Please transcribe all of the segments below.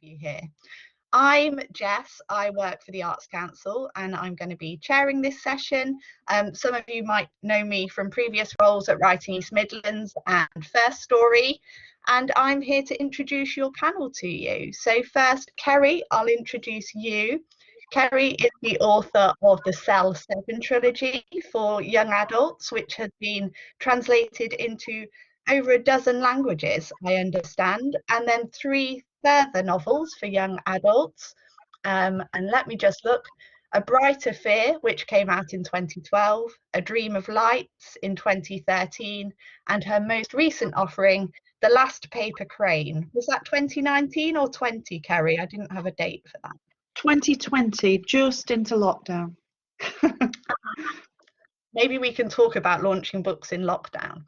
you here. I'm Jess. I work for the Arts Council and I'm going to be chairing this session. Some of you might know me from previous roles at Writing East Midlands and First Story, and I'm here to introduce your panel to you. So first, Kerry, I'll introduce you. Kerry is the author of the Cell 7 trilogy for young adults, which has been translated into over a dozen languages, I understand, and then 3 further novels for young adults. And let me just look. A Brighter Fear, which came out in 2012, A Dream of Lights in 2013, and her most recent offering, The Last Paper Crane. Was that 2019 or 20, Kerry? I didn't have a date for that. 2020, just into lockdown. Maybe we can talk about launching books in lockdown.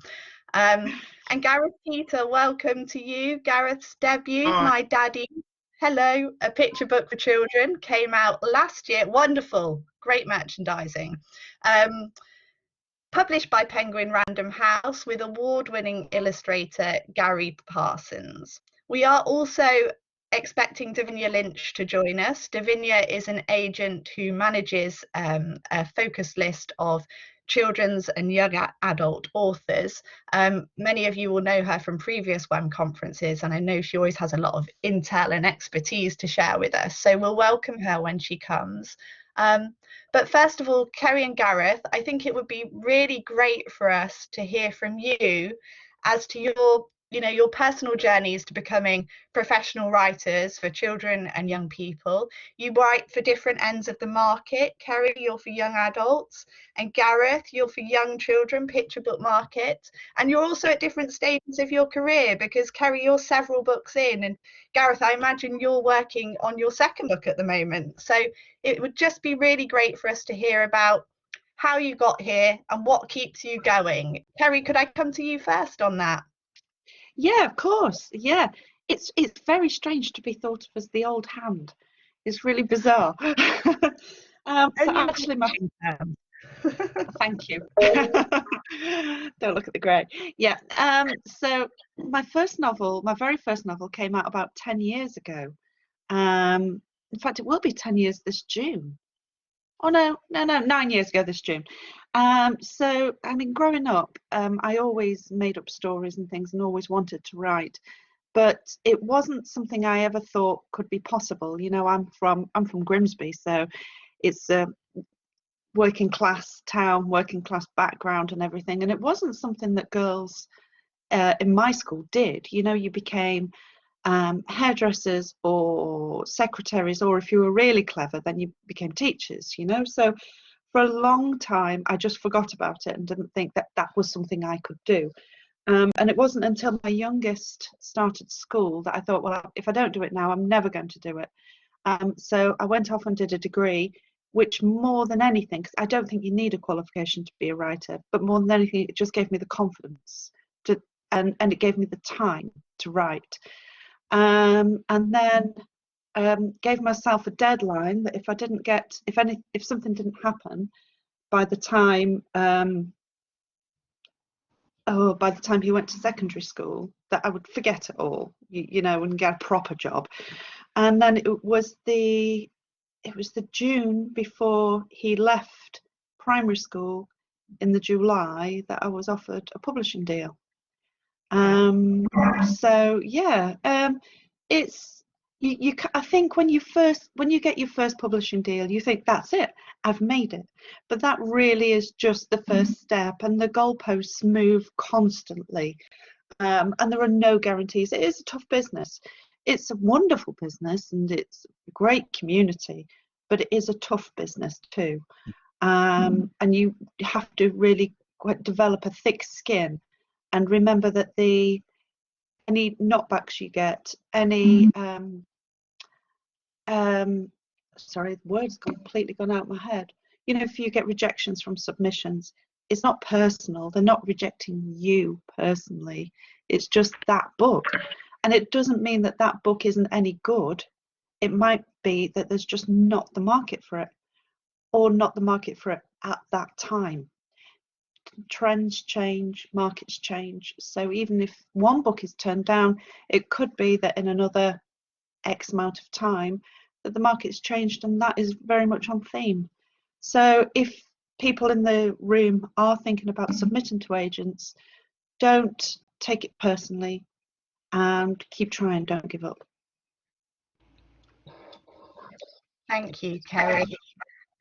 And Gareth Peter, welcome to you. Gareth's debut, My Daddy, Hello, a picture book for children, came out last year. Wonderful, great merchandising. Published by Penguin Random House with award-winning illustrator Gary Parsons. We are also expecting Davinia Lynch to join us. Davinia is an agent who manages a focus list of children's and young adult authors. Many of you will know her from previous WAM conferences, and I know she always has a lot of intel and expertise to share with us. So we'll welcome her when she comes. But first of all, Kerry and Gareth, I think it would be really great for us to hear from you as to your personal journeys to becoming professional writers for children and young people. You write for different ends of the market. Kerry, you're for young adults, and Gareth, you're for young children, picture book market. And you're also at different stages of your career, because Kerry, you're several books in, and Gareth, I imagine you're working on your second book at the moment. So it would just be really great for us to hear about how you got here and what keeps you going. Kerry, could I come to you first on that? Yeah, of course. Yeah, it's very strange to be thought of as the old hand. It's really bizarre. So actually, thank you. Don't look at the grey. Yeah. So my very first novel, came out about 10 years ago. In fact, it will be 10 years this June. Oh no, 9 years ago this June. So I mean, growing up, I always made up stories and things and always wanted to write, but it wasn't something I ever thought could be possible. You know, I'm from Grimsby, so it's a working class town, working class background and everything, and it wasn't something that girls in my school did. You know, you became hairdressers or secretaries, or if you were really clever, then you became teachers, you know. So for a long time, I just forgot about it and didn't think that that was something I could do. And it wasn't until my youngest started school that I thought, well, if I don't do it now, I'm never going to do it. So I went off and did a degree, which more than anything, because I don't think you need a qualification to be a writer, but more than anything, it just gave me the confidence to, and it gave me the time to write. And then gave myself a deadline that if I didn't get, if something didn't happen by the time he went to secondary school, that I would forget it all, you know, and get a proper job. And then it was the June before he left primary school in the July that I was offered a publishing deal. So yeah, it's I think when you get your first publishing deal, you think that's it, I've made it, but that really is just the first step, and the goalposts move constantly, and there are no guarantees. It is a tough business. It's a wonderful business and it's a great community, but it is a tough business too, and you have to really develop a thick skin and remember that any knockbacks you get, any sorry, the word's completely gone out of my head. You know, if you get rejections from submissions, it's not personal. They're not rejecting you personally. It's just that book. And it doesn't mean that that book isn't any good. It might be that there's just not the market for it, or not the market for it at that time. Trends change, markets change. So even if one book is turned down, it could be that in another X amount of time, that the market's changed, and that is very much on theme. So if people in the room are thinking about submitting to agents, don't take it personally and keep trying, don't give up. Thank you, Kerry.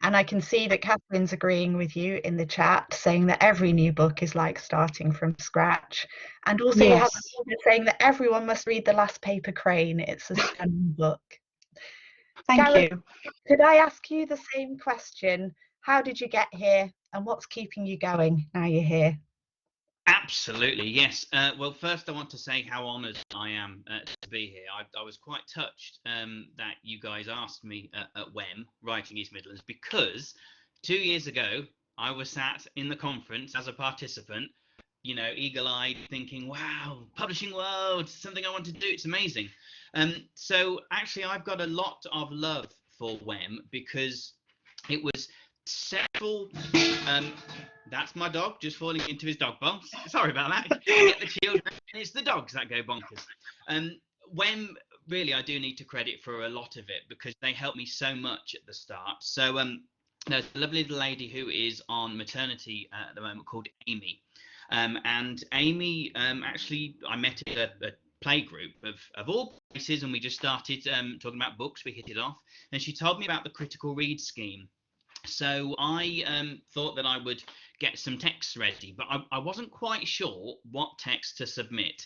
And I can see that Catherine's agreeing with you in the chat, saying that every new book is like starting from scratch. And also you have Yes. saying that everyone must read The Last Paper Crane. It's a stunning book. Thank Gareth, you. could I ask you the same question? How did you get here and what's keeping you going now you're here? Absolutely, yes. Well, first I want to say how honoured I am to be here. I was quite touched that you guys asked me at WEM, Writing East Midlands, because 2 years ago I was sat in the conference as a participant, you know, eagle-eyed, thinking, wow, publishing world, something I want to do, it's amazing. So actually I've got a lot of love for WEM because it was several that's my dog just falling into his dog bowl. Sorry about that. I get the children, and it's the dogs that go bonkers. When really I do need to credit for a lot of it because they helped me so much at the start. So there's a lovely little lady who is on maternity at the moment called Amy. And Amy, actually, I met at a play group of all places, and we just started talking about books. We hit it off, and she told me about the Critical Read scheme. So I thought that I would get some texts ready, but I wasn't quite sure what text to submit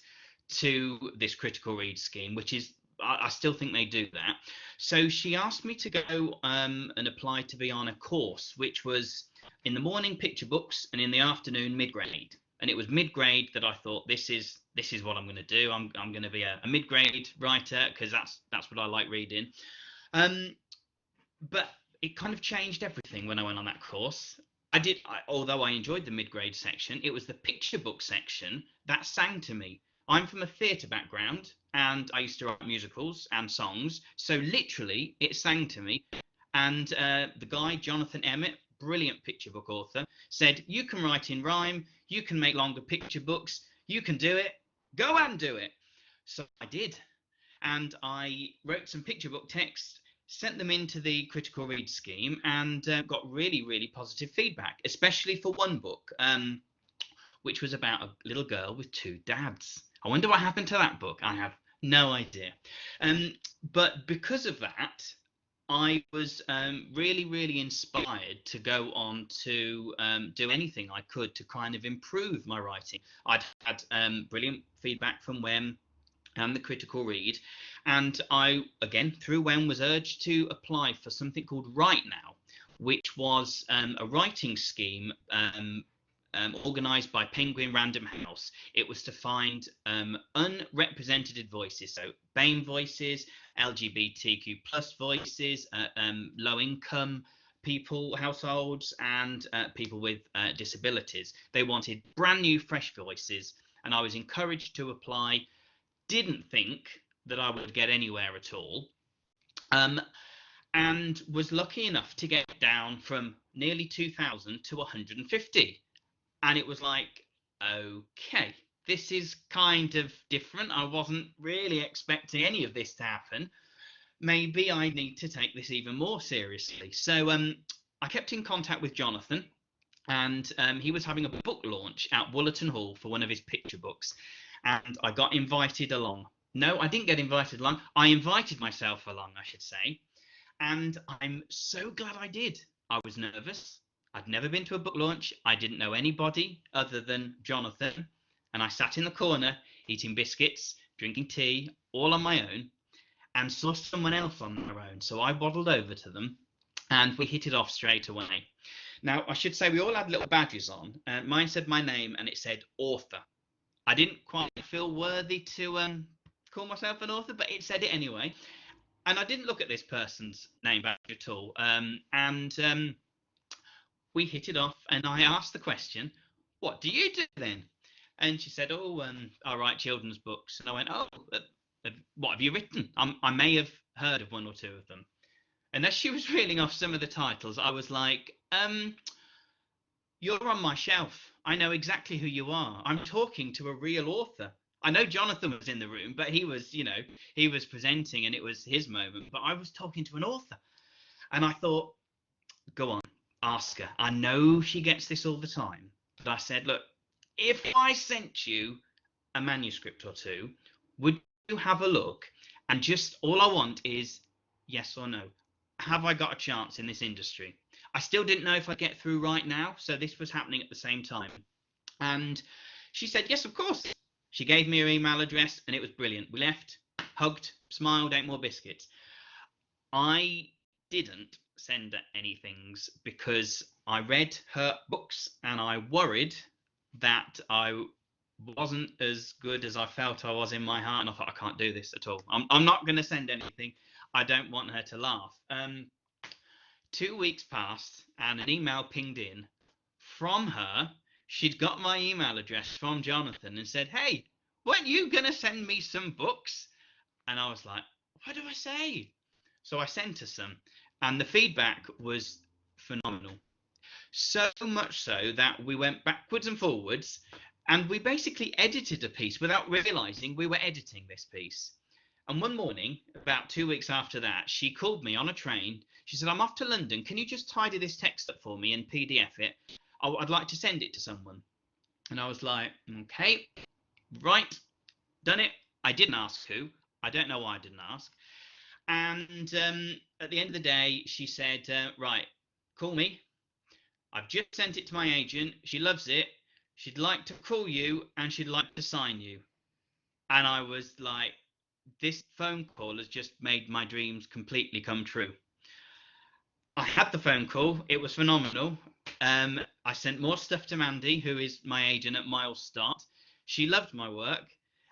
to this Critical Read scheme, which is, I still think they do that. So she asked me to go and apply to be on a course, which was in the morning picture books and in the afternoon mid-grade. And it was mid-grade that I thought this is what I'm going to do. I'm going to be a mid-grade writer because that's what I like reading. But it kind of changed everything when I went on that course. Although I enjoyed the mid-grade section, it was the picture book section that sang to me. I'm from a theatre background, and I used to write musicals and songs, so literally it sang to me. And the guy, Jonathan Emmett, brilliant picture book author, said, you can write in rhyme, you can make longer picture books, you can do it, go and do it. So I did, and I wrote some picture book texts, sent them into the Critical Read scheme, and got really, really positive feedback, especially for one book, which was about a little girl with two dads. I wonder what happened to that book. I have no idea. But because of that, I was really, really inspired to go on to do anything I could to kind of improve my writing. I'd had brilliant feedback from WEM and the Critical Read, and I, again, through WEM, was urged to apply for something called Write Now, which was a writing scheme organised by Penguin Random House. It was to find unrepresented voices, so BAME voices, LGBTQ plus voices, low income people, households, and people with disabilities. They wanted brand new, fresh voices, and I was encouraged to apply. Didn't think that I would get anywhere at all, and was lucky enough to get down from nearly 2,000 to 150. And it was like, okay, this is kind of different. I wasn't really expecting any of this to happen. Maybe I need to take this even more seriously. So I kept in contact with Jonathan, and he was having a book launch at Woollerton Hall for one of his picture books, and I got invited along. No, I didn't get invited along. I invited myself along, I should say, and I'm so glad I did. I was nervous. I'd never been to a book launch. I didn't know anybody other than Jonathan, and I sat in the corner eating biscuits, drinking tea, all on my own, and saw someone else on their own. So I waddled over to them, and we hit it off straight away. Now, I should say we all had little badges on. Mine said my name, and it said author. I didn't quite feel worthy to call myself an author, but it said it anyway. And I didn't look at this person's name badge at all. And we hit it off, and I asked the question, what do you do then? And she said, oh, I write children's books. And I went, oh, what have you written? I may have heard of one or two of them. And as she was reeling off some of the titles, I was like, you're on my shelf. I know exactly who you are. I'm talking to a real author. I know Jonathan was in the room, but he was, he was presenting and it was his moment. But I was talking to an author, and I thought, go on, ask her. I know she gets this all the time, but I said, look, if I sent you a manuscript or two, would you have a look? And just all I want is yes or no. Have I got a chance in this industry? I still didn't know if I'd get through right now, so this was happening at the same time. And she said, yes, of course. She gave me her email address, and it was brilliant. We left, hugged, smiled, ate more biscuits. I didn't send her any things because I read her books and I worried that I wasn't as good as I felt I was in my heart, and I thought, I can't do this at all. I'm not going to send anything. I don't want her to laugh. 2 weeks passed and an email pinged in from her. She'd got my email address from Jonathan and said, hey, weren't you going to send me some books? And I was like, what do I say? So I sent her some, and the feedback was phenomenal. So much so that we went backwards and forwards, and we basically edited a piece without realizing we were editing this piece. And one morning, about 2 weeks after that, she called me on a train. She said, I'm off to London. Can you just tidy this text up for me and PDF it? I'd like to send it to someone. And I was like, okay, right, done it. I didn't ask who. I don't know why I didn't ask. And at the end of the day, she said, right, call me. I've just sent it to my agent. She loves it. She'd like to call you and she'd like to sign you. And I was like, this phone call has just made my dreams completely come true. I had the phone call. It was phenomenal. I sent more stuff to Mandy, who is my agent at Miles Start. She loved my work.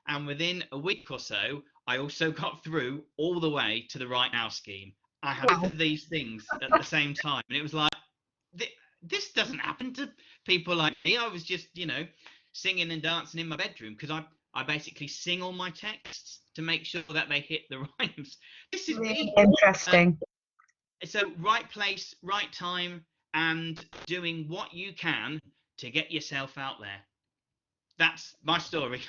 And within a week or so, I also got through all the way to the Right Now scheme. I had both of these things at the same time. And it was like, this doesn't happen to people like me. I was just, singing and dancing in my bedroom because I basically sing all my texts to make sure that they hit the rhymes. This is Really me. interesting. So right place, right time, and doing what you can to get yourself out there. That's my story.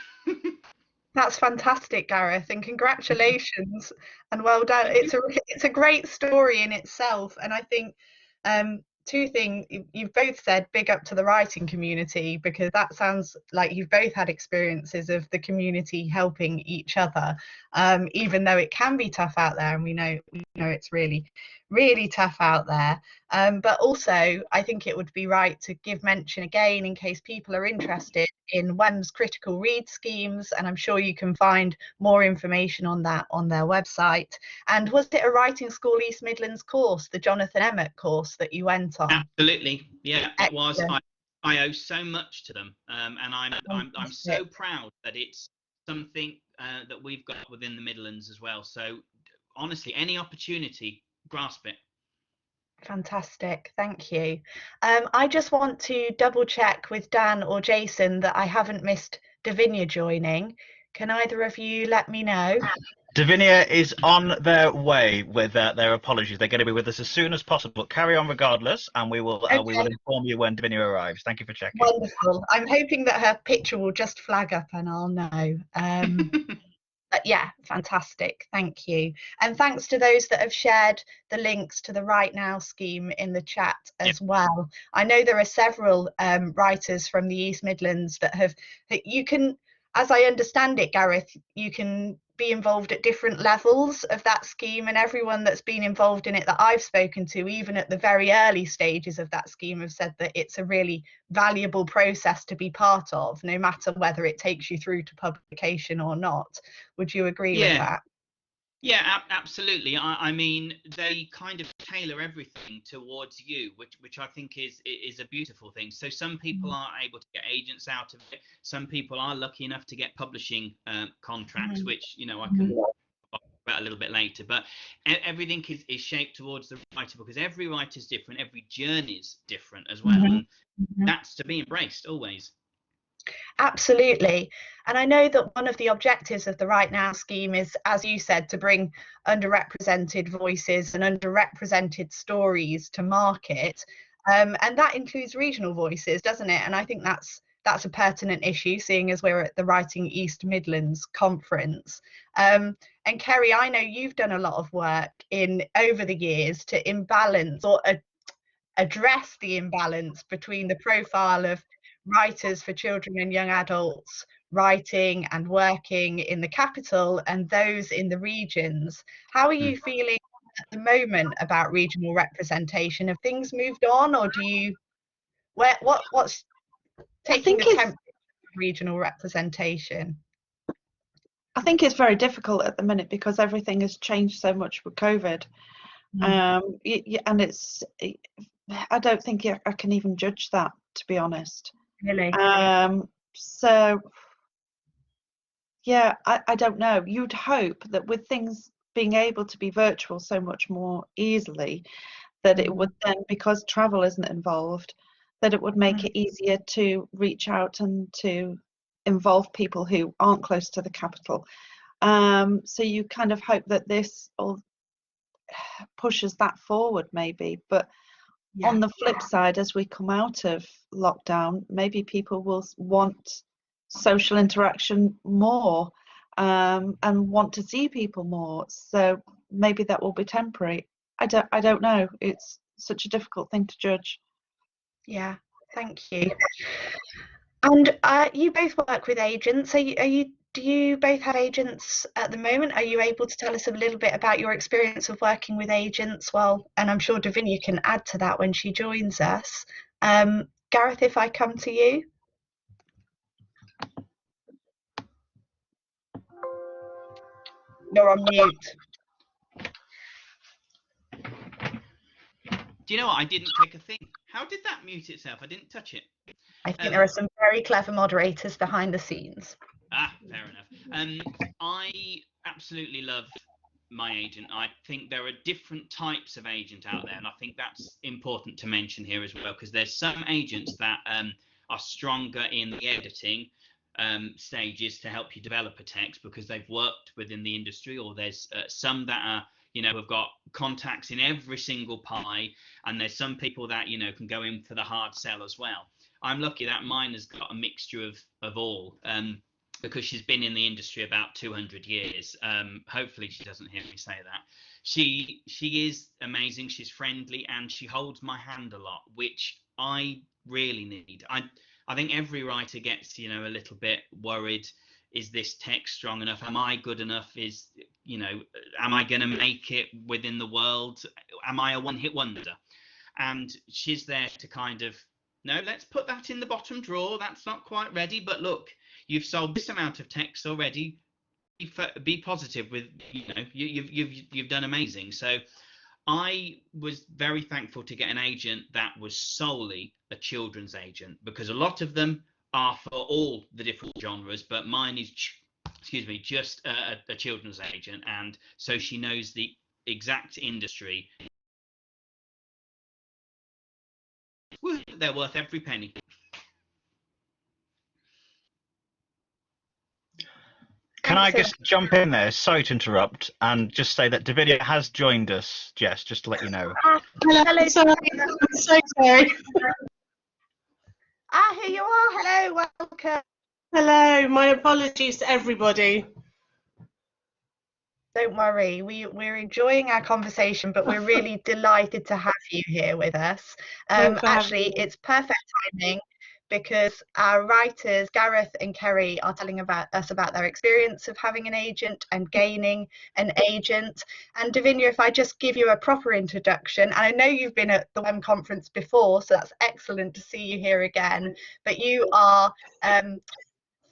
That's fantastic, Gareth, and congratulations and well done. It's a great story in itself, and I think two things you've both said. Big up to the writing community, because that sounds like you've both had experiences of the community helping each other, even though it can be tough out there, and we know it's really tough out there. But also, I think it would be right to give mention again in case people are interested in WEM's critical read schemes, and I'm sure you can find more information on that on their website. And was it a Writing School East Midlands course, the Jonathan Emmett course that you went on? Absolutely, yeah, it was. Excellent. I owe so much to them, and I'm so proud that it's something that we've got within the Midlands as well. So honestly, any opportunity, grasp it. Fantastic, thank you. I just want to double check with Dan or Jason that I haven't missed Davinia joining. Can either of you let me know? Davinia is on their way with their apologies. They're going to be with us as soon as possible. Carry on regardless, and we will inform you when Davinia arrives. Thank you for checking. Wonderful. I'm hoping that her picture will just flag up and I'll know. But yeah, fantastic. Thank you. And thanks to those that have shared the links to the Right Now scheme in the chat as well. I know there are several writers from the East Midlands that you can, as I understand it, Gareth, you can be involved at different levels of that scheme, and everyone that's been involved in it that I've spoken to, even at the very early stages of that scheme, have said that it's a really valuable process to be part of, no matter whether it takes you through to publication or not. Would you agree with that? Yeah, absolutely. I mean, they kind of tailor everything towards you, which I think is a beautiful thing. So some people are able to get agents out of it. Some people are lucky enough to get publishing contracts, which I can talk about a little bit later. But everything is shaped towards the writer, because every writer is different, every journey is different as well, and that's to be embraced always. Absolutely. And I know that one of the objectives of the Right Now scheme is, as you said, to bring underrepresented voices and underrepresented stories to market. And that includes regional voices, doesn't it? And I think that's that's a pertinent issue, seeing as we're at the Writing East Midlands conference. And Kerry, I know you've done a lot of work over the years to imbalance or address the imbalance between the profile of writers for children and young adults writing and working in the capital and those in the regions. How are you feeling at the moment about regional representation? Have things moved on, or what's taking the temperature of regional representation? I think it's very difficult at the minute because everything has changed so much with COVID. And I don't think I can even judge that, to be honest. Really? So yeah, I don't know. You'd hope that with things being able to be virtual so much more easily, that it would then, because travel isn't involved, that it would make it easier to reach out and to involve people who aren't close to the capital. So you kind of hope that this all pushes that forward, maybe. But on the flip side, as we come out of lockdown, maybe people will want social interaction more, and want to see people more. So maybe that will be temporary. I don't know. It's such a difficult thing to judge. Yeah, thank you. And you both work with agents. Do you both have agents at the moment? Are you able to tell us a little bit about your experience of working with agents? Well, and I'm sure Davinia can add to that when she joins us. Gareth, if I come to you. You're on mute. Do you know what? I didn't click a thing. How did that mute itself? I didn't touch it. I think there are some very clever moderators behind the scenes. Fair enough. I absolutely love my agent. I think there are different types of agent out there, and I think that's important to mention here as well, because there's some agents that are stronger in the editing stages to help you develop a text because they've worked within the industry, or there's some that are, have got contacts in every single pie, and there's some people that, can go in for the hard sell as well. I'm lucky that mine has got a mixture of all, because she's been in the industry about 200 years. Hopefully she doesn't hear me say that. She is amazing. She's friendly, and she holds my hand a lot, which I really need. I think every writer gets, a little bit worried. Is this text strong enough? Am I good enough? Am I going to make it within the world? Am I a one-hit wonder? And she's there to kind of, no, let's put that in the bottom drawer. That's not quite ready. But look, you've sold this amount of text already. Be positive with, you've done amazing. So I was very thankful to get an agent that was solely a children's agent, because a lot of them are for all the different genres, but mine is, just a children's agent. And so she knows the exact industry. They're worth every penny. Can I just jump in there? Sorry to interrupt, and just say that Davinia has joined us, Jess, just to let you know. Hello, sorry. I'm so sorry. Here you are. Hello, welcome. Hello, my apologies to everybody. Don't worry, we're enjoying our conversation, but we're really delighted to have you here with us. Actually, it's perfect timing, because our writers, Gareth and Kerry, are telling us about their experience of having an agent and gaining an agent. And Davinia, if I just give you a proper introduction, and I know you've been at the WEM conference before, so that's excellent to see you here again, but you are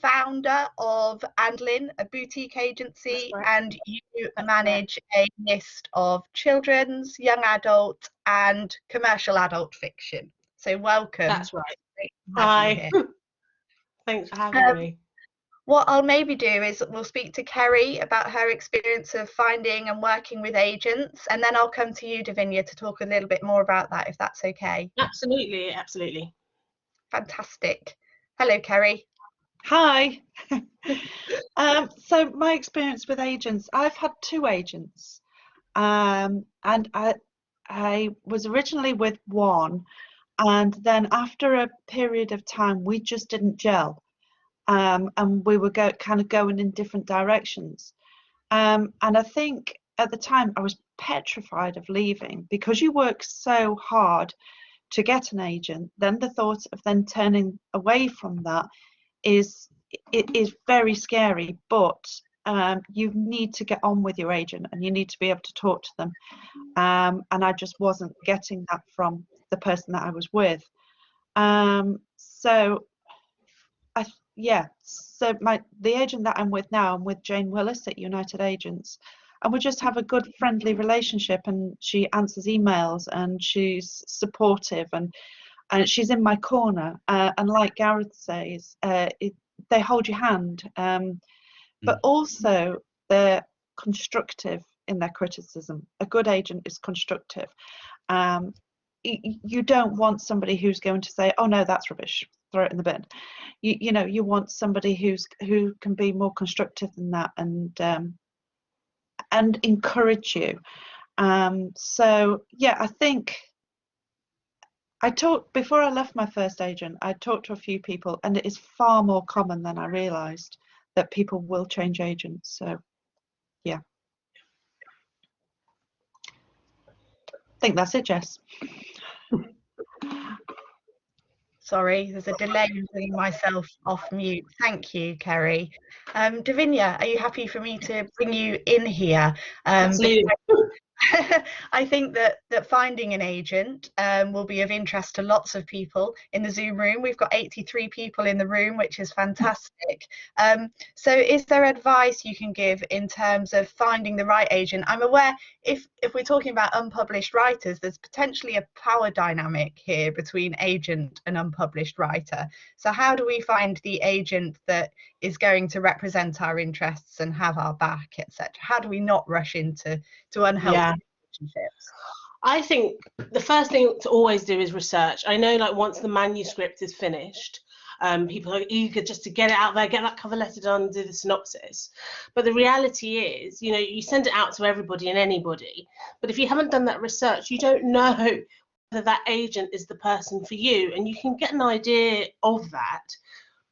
founder of Andlin, a boutique agency, and you manage a list of children's, young adult and commercial adult fiction. So welcome. That's right. Hi. Thanks for having me. What I'll maybe do is we'll speak to Kerry about her experience of finding and working with agents, and then I'll come to you, Davinia, to talk a little bit more about that, if that's okay. Absolutely, absolutely. Fantastic. Hello, Kerry. Hi. So my experience with agents, I've had 2 agents, and I was originally with one, And then after a period of time, we just didn't gel, and we were kind of going in different directions. And I think at the time I was petrified of leaving, because you work so hard to get an agent. Then the thought of then turning away from that is very scary. But you need to get on with your agent, and you need to be able to talk to them. And I just wasn't getting that from the person that I was with. So the agent that I'm with now, I'm with Jane Willis at United Agents, and we just have a good friendly relationship, and she answers emails, and she's supportive, and she's in my corner, and like Gareth says, they hold your hand, but also they're constructive in their criticism. A good agent is constructive. You don't want somebody who's going to say, oh no, that's rubbish, throw it in the bin. You want somebody who can be more constructive than that, and encourage you. So yeah, I think before I left my first agent, I talked to a few people, and it is far more common than I realised that people will change agents. So yeah, I think that's it, Jess. Sorry, there's a delay in bringing myself off mute. Thank you, Kerry. Davinia, are you happy for me to bring you in here? Absolutely. I think that finding an agent will be of interest to lots of people in the Zoom room. We've got 83 people in the room, which is fantastic. So is there advice you can give in terms of finding the right agent? I'm aware if we're talking about unpublished writers, there's potentially a power dynamic here between agent and unpublished writer. So how do we find the agent that is going to represent our interests and have our back, etc.? How do we not rush into unhealthy relationships? I think the first thing to always do is research. I know, like, once the manuscript is finished, people are eager just to get it out there, get that cover letter done, do the synopsis. But the reality is, you send it out to everybody and anybody. But if you haven't done that research, you don't know whether that agent is the person for you. And you can get an idea of that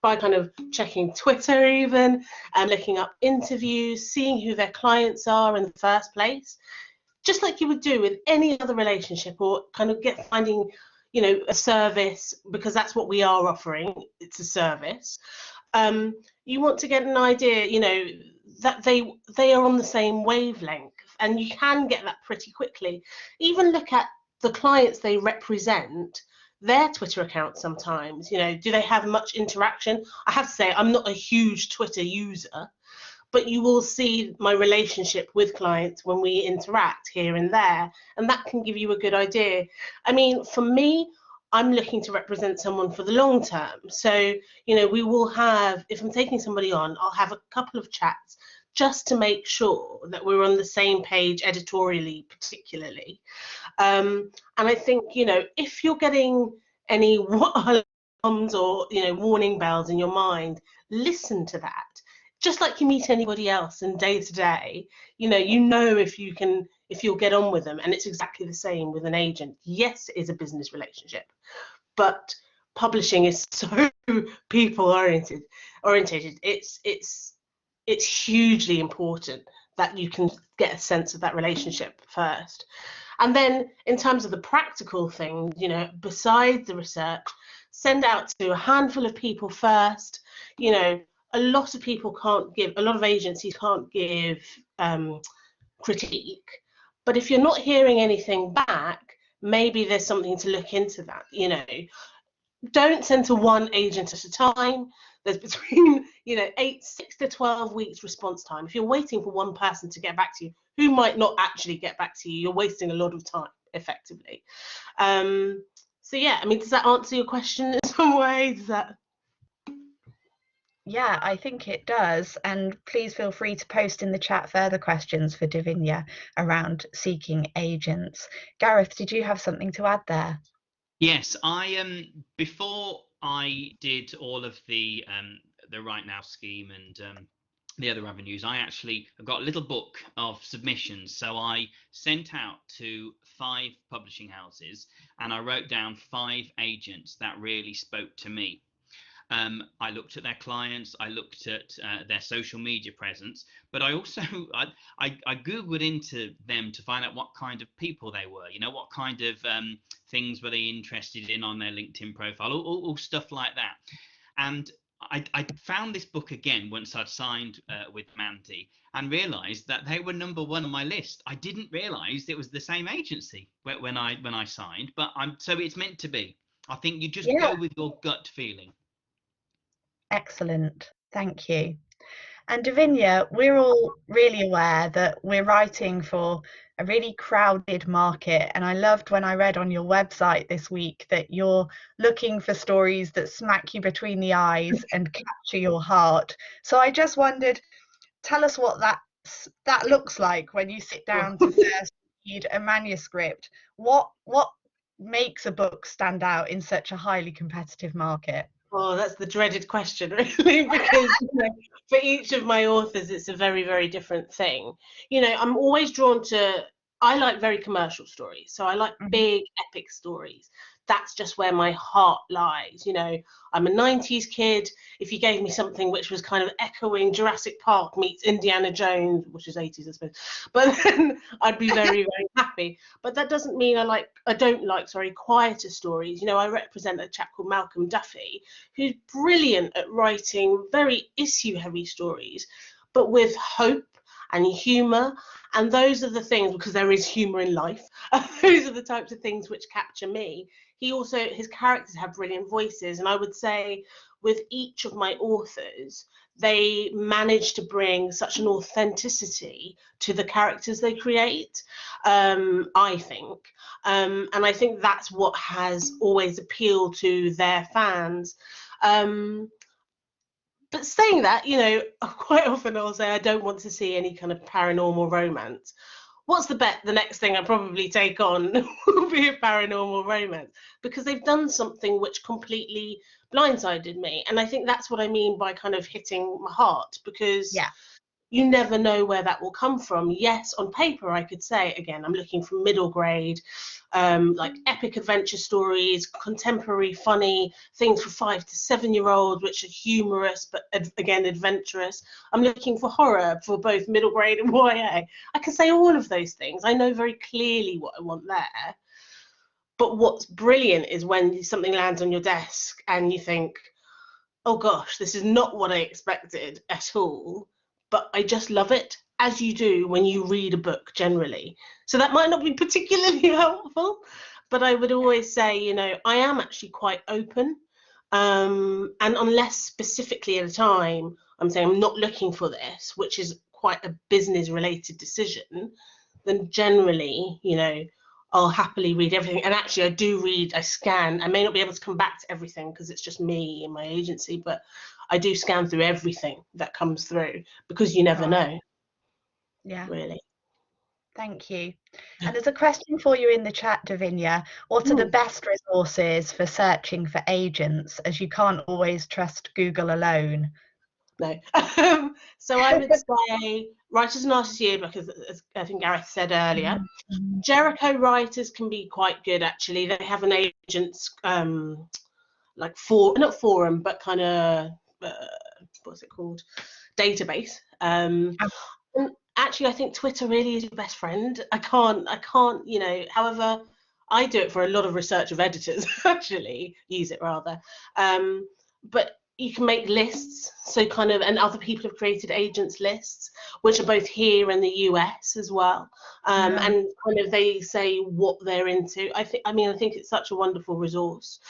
by kind of checking Twitter even, and looking up interviews, seeing who their clients are in the first place, just like you would do with any other relationship, or kind of finding, a service, because that's what we are offering. It's a service. You want to get an idea, that they are on the same wavelength, and you can get that pretty quickly. Even look at the clients they represent, their Twitter accounts sometimes, do they have much interaction? I have to say, I'm not a huge Twitter user, but you will see my relationship with clients when we interact here and there, and that can give you a good idea. I mean, for me, I'm looking to represent someone for the long term. So, we will have, if I'm taking somebody on, I'll have a couple of chats just to make sure that we're on the same page editorially, particularly. And I think, if you're getting any alarms or, warning bells in your mind, listen to that. Just like you meet anybody else in day to day, if you'll get on with them. And it's exactly the same with an agent. Yes, it is a business relationship, but publishing is so people oriented. It's hugely important that you can get a sense of that relationship first. And then in terms of the practical thing, besides the research, send out to a handful of people first. A lot of agencies can't give critique, but if you're not hearing anything back, maybe there's something to look into that. Don't send to one agent at a time. There's between 6 to 12 weeks response time. If you're waiting for one person to get back to you who might not actually get back to you, you're wasting a lot of time effectively. So yeah, I mean, does that answer your question in some way? Yeah, I think it does. And please feel free to post in the chat further questions for Davinia around seeking agents. Gareth, did you have something to add there? Yes, before I did all of the Right Now scheme and the other avenues. I actually have got a little book of submissions. So I sent out to 5 publishing houses and I wrote down 5 agents that really spoke to me. I looked at their clients, I looked at their social media presence, but I also I googled into them to find out what kind of people they were. You know, what kind of things were they interested in on their LinkedIn profile, all stuff like that. And I found this book again once I'd signed with Mandy and realised that they were #1 on my list. I didn't realise it was the same agency when I signed, but so it's meant to be. I think you just Yeah. go with your gut feeling. Excellent. Thank you. And Davinia, we're all really aware that we're writing for a really crowded market. And I loved when I read on your website this week that you're looking for stories that smack you between the eyes and capture your heart. So I just wondered, tell us what that looks like when you sit down to first read a manuscript. What makes a book stand out in such a highly competitive market? Oh, that's the dreaded question, really, because for each of my authors, it's a very, very different thing. I'm always drawn to, I like very commercial stories. So I like big, epic stories. That's just where my heart lies. I'm a 90s kid. If you gave me something which was kind of echoing Jurassic Park meets Indiana Jones, which is 80s, I suppose, but then I'd be very, very happy. But that doesn't mean I don't like quieter stories. I represent a chap called Malcolm Duffy, who's brilliant at writing very issue-heavy stories, but with hope and humour. And those are the things, because there is humour in life, those are the types of things which capture me. His characters have brilliant voices, and I would say with each of my authors, they manage to bring such an authenticity to the characters they create, I think. And I think that's what has always appealed to their fans. But saying that, quite often I'll say I don't want to see any kind of paranormal romance. What's the bet? The next thing I probably take on will be a paranormal romance, because they've done something which completely blindsided me. And I think that's what I mean by kind of hitting my heart, because you never know where that will come from. Yes, on paper, I could say, again, I'm looking for middle grade, like epic adventure stories, contemporary, funny things for 5 to 7-year-olds, which are humorous, but again, adventurous. I'm looking for horror for both middle grade and YA. I can say all of those things. I know very clearly what I want there. But what's brilliant is when something lands on your desk and you think, oh gosh, this is not what I expected at all. But I just love it, as you do when you read a book generally. So that might not be particularly helpful, but I would always say, I am actually quite open. And unless specifically at a time I'm saying I'm not looking for this, which is quite a business related decision, then generally, I'll happily read everything. And actually, I do read, I scan. I may not be able to come back to everything because it's just me and my agency, but I do scan through everything that comes through, because you never know. Yeah. Really. Thank you. And there's a question for you in the chat, Davinia. What are the best resources for searching for agents, as you can't always trust Google alone? No. So I would say Writers and Artists Yearbook, as I think Gareth said earlier. Jericho Writers can be quite good, actually. They have an agents not forum, but kind of what's it called, database. And actually, I think Twitter really is your best friend. I can't, however, I do it for a lot of research of editors, actually, use it rather. But you can make lists, and other people have created agents lists, which are both here and the US as well. And kind of they say what they're into. I think it's such a wonderful resource.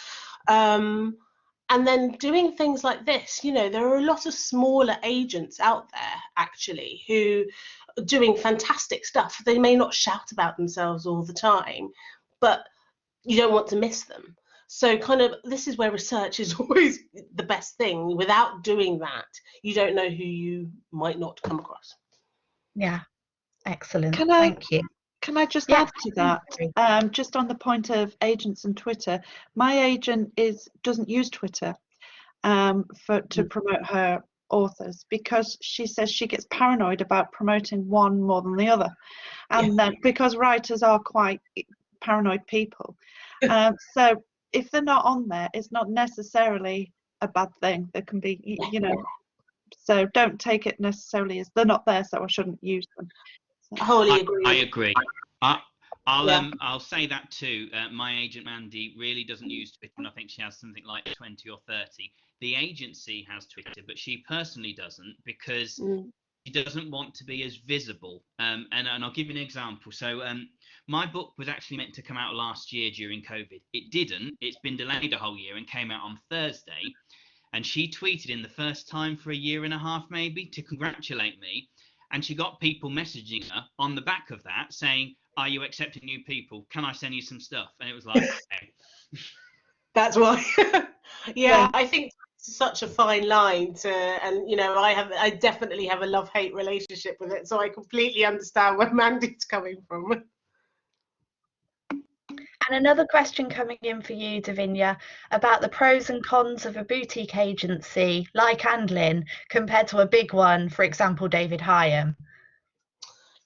And then doing things like this, there are a lot of smaller agents out there, actually, who are doing fantastic stuff. They may not shout about themselves all the time, but you don't want to miss them. So this is where research is always the best thing. Without doing that, you don't know who you might not come across. Yeah, excellent. Thank you. Can I just add to that? Just on the point of agents and Twitter, my agent doesn't use Twitter to promote her authors, because she says she gets paranoid about promoting one more than the other, and then because writers are quite paranoid people, so if they're not on there, it's not necessarily a bad thing. There can be, you know, so don't take it necessarily as they're not there, so I shouldn't use them. So. Wholly agree. I agree. I'll say that too. My agent Mandy really doesn't use Twitter, and I think she has something like 20 or 30. The agency has Twitter, but she personally doesn't, because she doesn't want to be as visible. And I'll give you an example. So my book was actually meant to come out last year during COVID. It didn't. It's been delayed a whole year and came out on Thursday. And she tweeted in the first time for a year and a half maybe to congratulate me. And she got people messaging her on the back of that saying, "Are you accepting new people? Can I send you some stuff?" And it was like, okay. That's why. Yeah, I think it's such a fine line to, and you know, I definitely have a love-hate relationship with it, so I completely understand where Mandy's coming from. And another question coming in for you, Davinia, about the pros and cons of a boutique agency like Andlin compared to a big one, for example, David Hyam.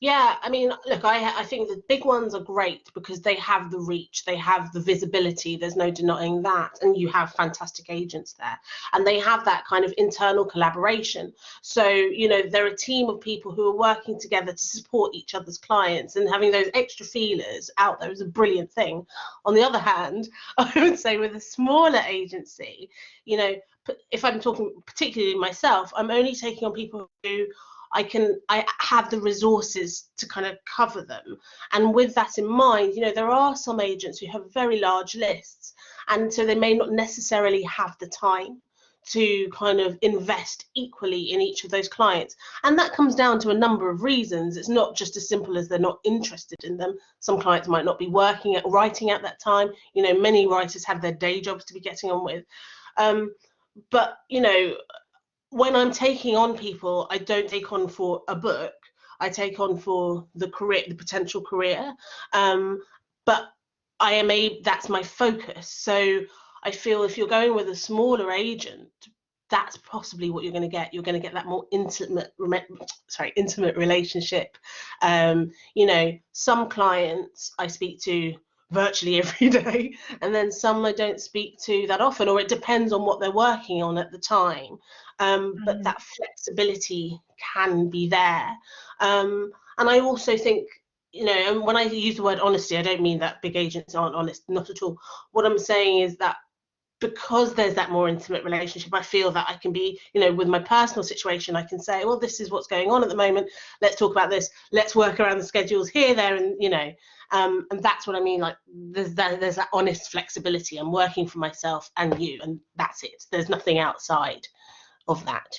Yeah, I mean, look, I think the big ones are great because they have the reach, they have the visibility, there's no denying that, and you have fantastic agents there, and they have that kind of internal collaboration. So, you know, they're a team of people who are working together to support each other's clients, and having those extra feelers out there is a brilliant thing. On the other hand, I would say with a smaller agency, you know, if I'm talking particularly myself, I'm only taking on people who I have the resources to kind of cover them. And with that in mind, you know, there are some agents who have very large lists, and so they may not necessarily have the time to kind of invest equally in each of those clients. And that comes down to a number of reasons. It's not just as simple as they're not interested in them. Some clients might not be writing at that time. You know, many writers have their day jobs to be getting on with. But, you know, when I'm taking on people, I don't take on for a book. I take on for the career, the potential career. But that's my focus. So I feel if you're going with a smaller agent, that's possibly what you're going to get. You're going to get that more intimate relationship. You know, some clients I speak to virtually every day, and then some I don't speak to that often, or it depends on what they're working on at the time. But that flexibility can be there. And I also think, you know, and when I use the word honesty, I don't mean that big agents aren't honest, not at all. What I'm saying is that because there's that more intimate relationship, I feel that I can be, you know, with my personal situation, I can say, well, this is what's going on at the moment. Let's talk about this. Let's work around the schedules here, there, and, you know, and that's what I mean. Like there's that honest flexibility. I'm working for myself and you, and that's it. There's nothing outside of that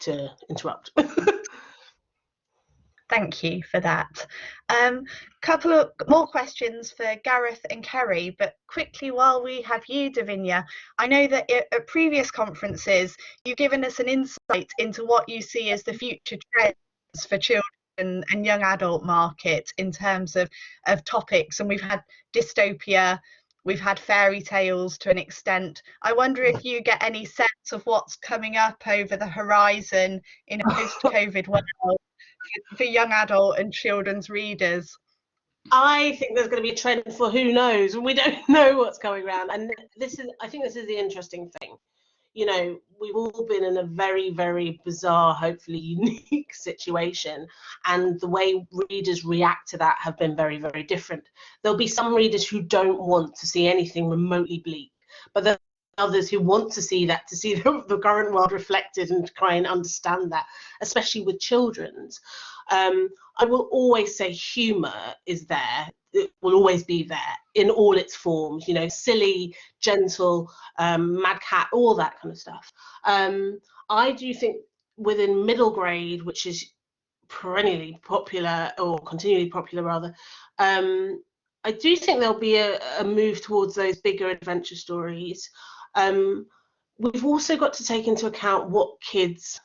to interrupt. Thank you for that. Couple of more questions for Gareth and Kerry, but quickly while we have you, Davinia, I know that at previous conferences, you've given us an insight into what you see as the future trends for children and young adult market in terms of topics, and we've had dystopia, we've had fairy tales to an extent. I wonder if you get any sense of what's coming up over the horizon in a post-COVID world for young adult and children's readers. I think there's going to be a trend for who knows, and we don't know what's going around. And I think this is the interesting thing. You know, we've all been in a very, very bizarre, hopefully unique situation, and the way readers react to that have been very, very different. There'll be some readers who don't want to see anything remotely bleak, but there are others who want to see that, to see the current world reflected and try and understand that, especially with children's. I will always say humour is there. It will always be there in all its forms, you know, silly, gentle, mad cat, all that kind of stuff. I do think within middle grade, which is perennially popular, or continually popular rather, I do think there'll be a move towards those bigger adventure stories. We've also got to take into account what kids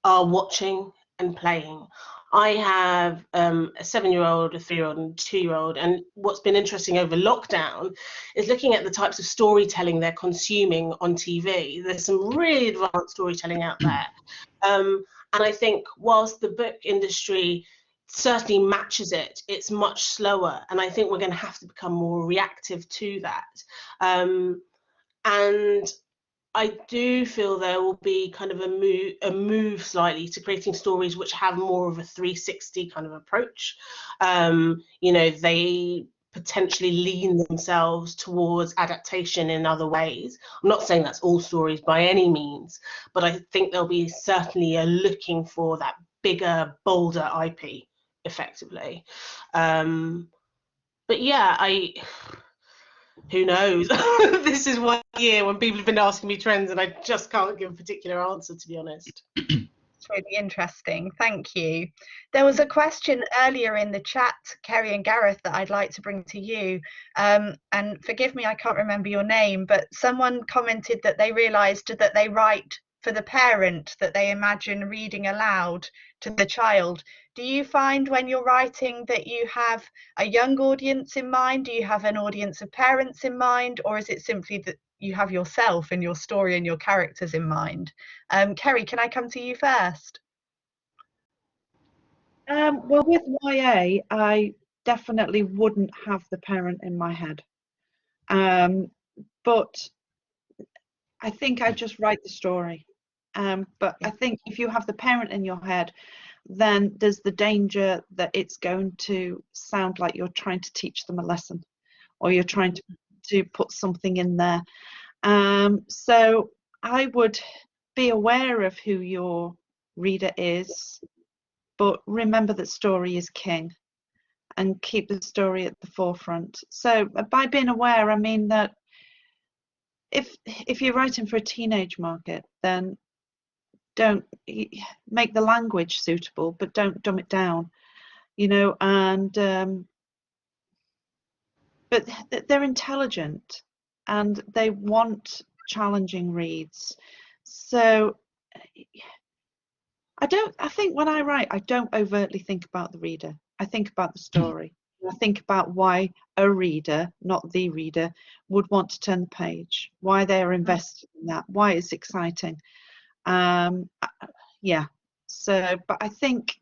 are watching and playing. I have a 7-year-old, a 3-year-old, and a 2-year-old. And what's been interesting over lockdown is looking at the types of storytelling they're consuming on TV. There's some really advanced storytelling out there. And I think whilst the book industry certainly matches it, it's much slower. And I think we're going to have to become more reactive to that. And I do feel there will be kind of a move slightly to creating stories which have more of a 360 kind of approach. You know, they potentially lean themselves towards adaptation in other ways. I'm not saying that's all stories by any means, but I think there'll be certainly a looking for that bigger, bolder IP effectively. But yeah, who knows? This is 1 year when people have been asking me trends and I just can't give a particular answer, to be honest. It's really interesting. Thank you. There was a question earlier in the chat, Kerry and Gareth, that I'd like to bring to you. And forgive me, I can't remember your name, but someone commented that they realised that they write for the parent, that they imagine reading aloud to the child. Do you find when you're writing that you have a young audience in mind? Do you have an audience of parents in mind? Or is it simply that you have yourself and your story and your characters in mind? Kerry, can I come to you first? Well, with YA, I definitely wouldn't have the parent in my head. But I think I just write the story. But I think if you have the parent in your head, then there's the danger that it's going to sound like you're trying to teach them a lesson, or you're trying to put something in there. So I would be aware of who your reader is, but remember that story is king, and keep the story at the forefront. So by being aware, I mean that if you're writing for a teenage market, then don't make the language suitable, but don't dumb it down, you know. And but they're intelligent and they want challenging reads. So I think when I write, I don't overtly think about the reader. I think about the story. I think about why a reader, not the reader, would want to turn the page, why they're invested in that, why it's exciting. Yeah. So, but I think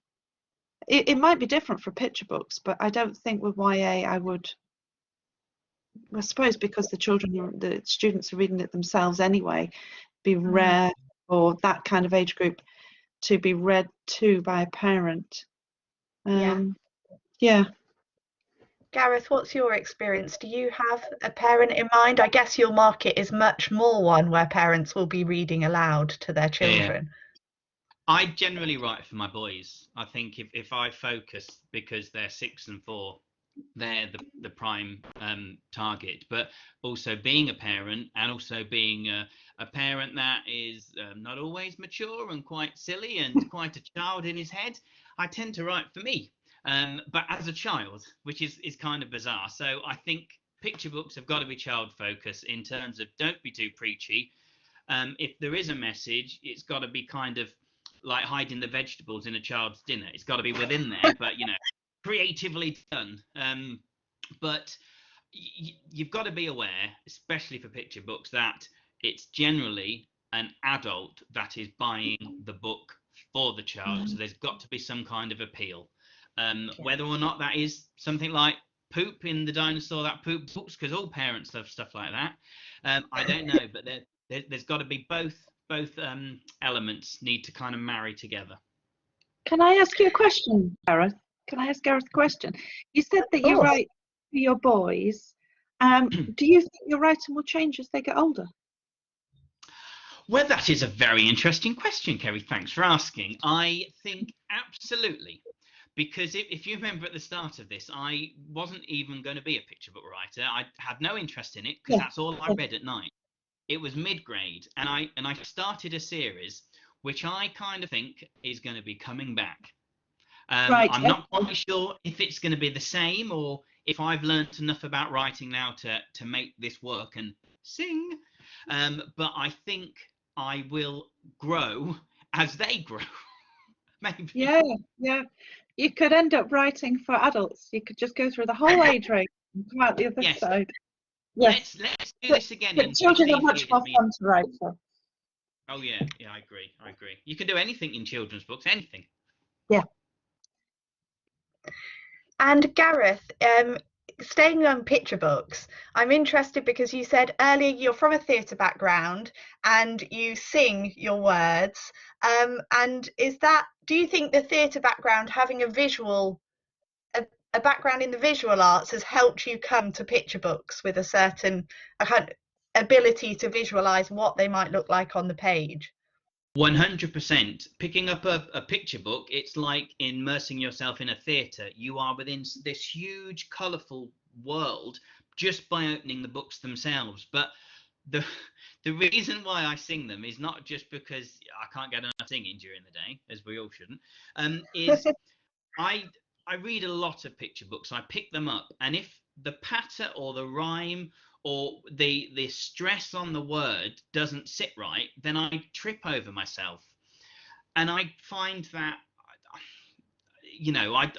it might be different for picture books, but I don't think with YA I suppose because the students are reading it themselves anyway, be rare for that kind of age group to be read to by a parent. Yeah. Gareth, what's your experience? Do you have a parent in mind? I guess your market is much more one where parents will be reading aloud to their children. Yeah. I generally write for my boys. I think if I focus, because they're 6 and 4, they're the prime target. But also being a parent, and also being a parent that is not always mature and quite silly and quite a child in his head, I tend to write for me. But as a child, which is kind of bizarre. So I think picture books have got to be child focused in terms of don't be too preachy. If there is a message, it's got to be kind of like hiding the vegetables in a child's dinner. It's got to be within there, but you know, creatively done. But you've got to be aware, especially for picture books, that it's generally an adult that is buying the book for the child. So there's got to be some kind of appeal. Whether or not that is something like poop in the dinosaur that poop books, because all parents love stuff like that. I don't know, but there's got to be both elements need to kind of marry together. Can I ask you a question, Gareth? Can I ask Gareth a question? You said that you write for your boys. Do you think your writing will change as they get older? Well, that is a very interesting question, Kerry. Thanks for asking. I think absolutely. Because if you remember at the start of this, I wasn't even going to be a picture book writer. I had no interest in it because that's all I read at night. It was mid-grade, and I started a series which I kind of think is going to be coming back. Right. I'm not quite sure if it's going to be the same, or if I've learnt enough about writing now to make this work and sing. But I think I will grow as they grow. Maybe. Yeah. You could end up writing for adults. You could just go through the whole age range and come out the other Yes. side. Yes. Let's do this again But in children are 15 much years. more fun to write for. Oh yeah, I agree. You can do anything in children's books, anything. Yeah. And Gareth, staying on picture books, I'm interested because you said earlier you're from a theatre background and you sing your words. And do you think the theatre background, having a background in the visual arts, has helped you come to picture books with a certain kind of ability to visualize what they might look like on the page? 100%. Picking up a picture book, it's like immersing yourself in a theatre. You are within this huge, colourful world just by opening the books themselves. But the reason why I sing them is not just because I can't get enough singing during the day, as we all shouldn't. Is I read a lot of picture books. I pick them up, and if the patter or the rhyme or the stress on the word doesn't sit right, then I trip over myself. And I find that,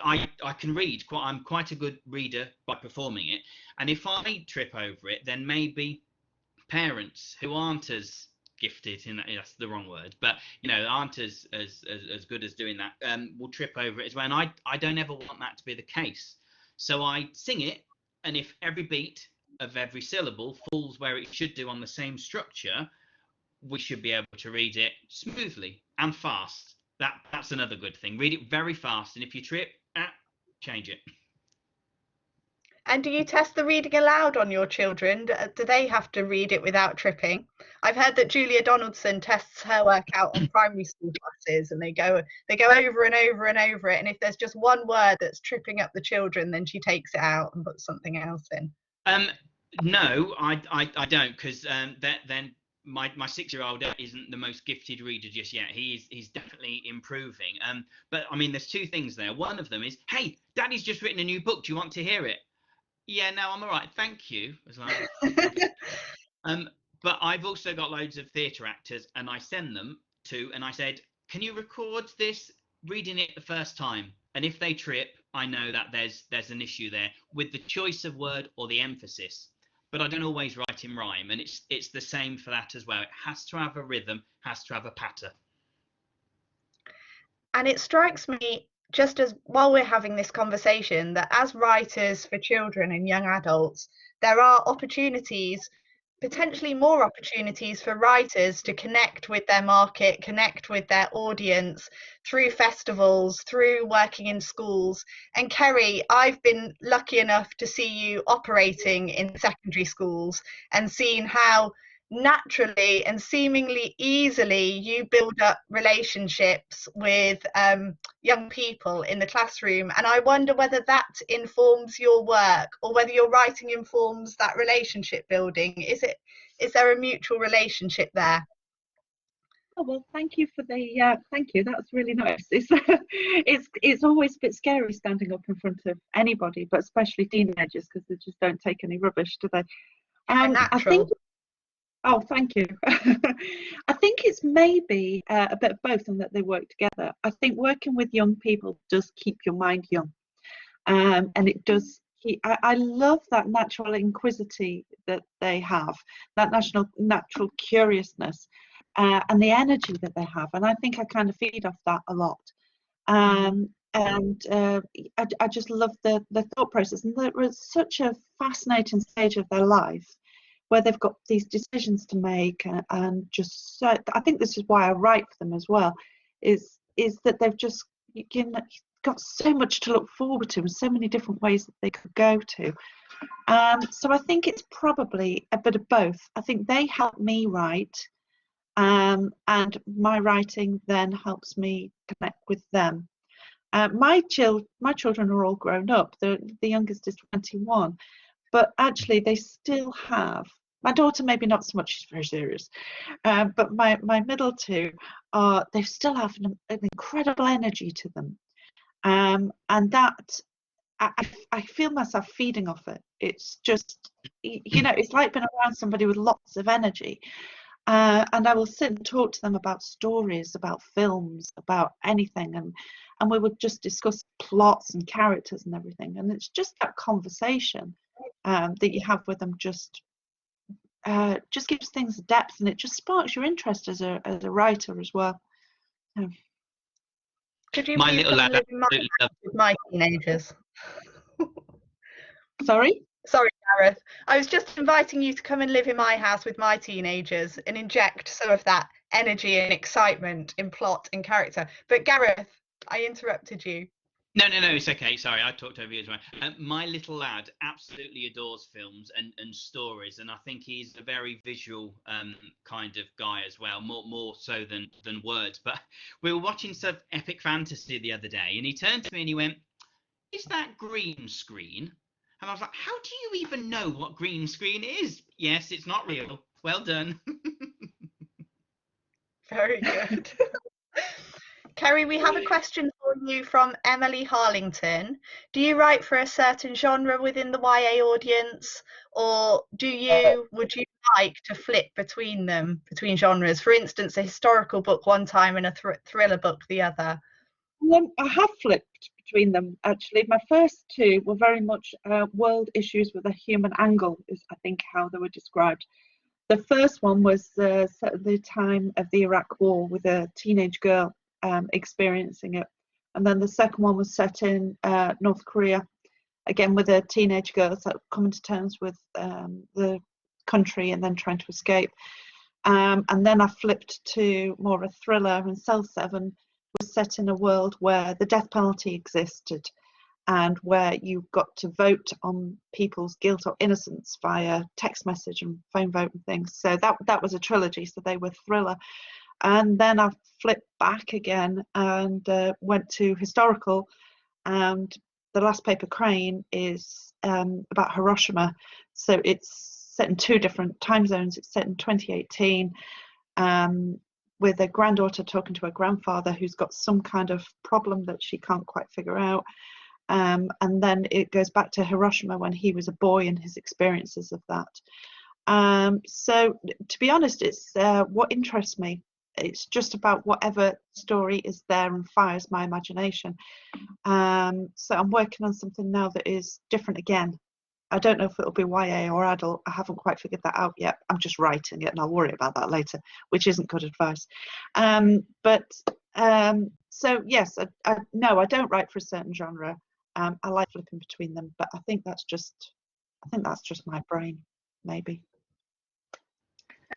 I can read. I'm quite a good reader by performing it. And if I trip over it, then maybe parents who aren't as gifted, that's the wrong word, but aren't as good as doing that, will trip over it as well. And I don't ever want that to be the case. So I sing it, and if every beat of every syllable falls where it should do on the same structure, we should be able to read it smoothly and fast. That's another good thing. Read it very fast, and if you trip, change it. And do you test the reading aloud on your children? Do they have to read it without tripping? I've heard that Julia Donaldson tests her work out on primary school classes, and they go over and over and over it. And if there's just one word that's tripping up the children, then she takes it out and puts something else in. No, I don't, because then my 6-year-old isn't the most gifted reader just yet. He's definitely improving. But I mean, there's two things there. One of them is, hey, Daddy's just written a new book. Do you want to hear it? Yeah, no, I'm all right, thank you. But I've also got loads of theatre actors, and I send them to, and I said, can you record this reading it the first time? And if they trip, I know that there's an issue there with the choice of word or the emphasis. But I don't always write in rhyme, and it's the same for that as well. It has to have a rhythm, has to have a patter. And it strikes me, just as while we're having this conversation, that as writers for children and young adults, there are opportunities, potentially more opportunities for writers to connect with their market, connect with their audience through festivals, through working in schools. And Kerry, I've been lucky enough to see you operating in secondary schools and seeing how naturally and seemingly easily you build up relationships with young people in the classroom. And I wonder whether that informs your work, or whether your writing informs that relationship building. Is there a mutual relationship there? Oh, well, thank you for the thank you. That's really nice. It's always a bit scary standing up in front of anybody, but especially teenagers, because they just don't take any rubbish, do they? I think. Oh, thank you. I think it's maybe a bit of both, and that they work together. I think working with young people does keep your mind young, and it does. I love that natural inquisitivity that they have, that natural curiousness, and the energy that they have. And I think I kind of feed off that a lot. And I just love the thought process, and they're at such a fascinating stage of their life, where they've got these decisions to make, and just so, I think this is why I write for them as well, is that they've just got so much to look forward to, and so many different ways that they could go to. So I think it's probably a bit of both. I think they help me write, and my writing then helps me connect with them. My children are all grown up. The youngest is 21, but actually they still have. My daughter, maybe not so much, she's very serious. But my middle two, they still have an incredible energy to them. And that, I feel myself feeding off it. It's just, it's like being around somebody with lots of energy. And I will sit and talk to them about stories, about films, about anything, and we would just discuss plots and characters and everything. And it's just that conversation that you have with them just gives things depth, and it just sparks your interest as a writer as well. Could you My please little come lad and live in my absolutely house loves with my teenagers? Sorry? Sorry, Gareth. I was just inviting you to come and live in my house with my teenagers and inject some of that energy and excitement in plot and character. But Gareth, I interrupted you. No, it's okay. Sorry, I talked over you as well. My little lad absolutely adores films and stories, and I think he's a very visual kind of guy as well, more so than words. But we were watching some epic fantasy the other day, and he turned to me and he went, "Is that green screen?" And I was like, "How do you even know what green screen is?" "Yes, it's not real." "Well done." Very good. Kerry, we have a question for you from Emily Harlington. Do you write for a certain genre within the YA audience, or would you like to flip between genres? For instance, a historical book one time and a thriller book the other. I have flipped between them, actually. My first two were very much world issues with a human angle, is I think how they were described. The first one was set at the time of the Iraq War with a teenage girl experiencing it. And then the second one was set in North Korea, again with a teenage girl coming to terms with the country and then trying to escape. And then I flipped to more a thriller, and Cell 7 was set in a world where the death penalty existed and where you got to vote on people's guilt or innocence via text message and phone vote and things. So that was a trilogy, so they were thriller. And then I flipped back again and went to historical, and The Last Paper Crane is about Hiroshima. So it's set in 2 different time zones. It's set in 2018 with a granddaughter talking to her grandfather who's got some kind of problem that she can't quite figure out. And then it goes back to Hiroshima when he was a boy and his experiences of that. So to be honest, it's what interests me. It's just about whatever story is there and fires my imagination. So I'm working on something now that is different again. I don't know if it'll be YA or adult. I haven't quite figured that out yet. I'm just writing it and I'll worry about that later, which isn't good advice. So yes, no, I don't write for a certain genre. I like flipping between them, but I think that's just my brain, maybe.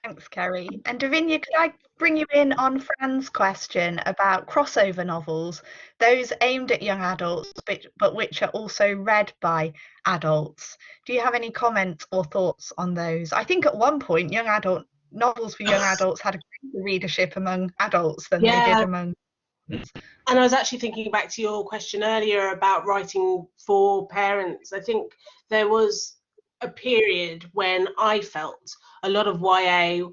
Thanks, Kerry. And Davinia, could I bring you in on Fran's question about crossover novels, those aimed at young adults, but which are also read by adults? Do you have any comments or thoughts on those? I think at one point, young adult novels for young adults had a greater readership among adults than they did among. And I was actually thinking back to your question earlier about writing for parents. I think there was a period when I felt a lot of YA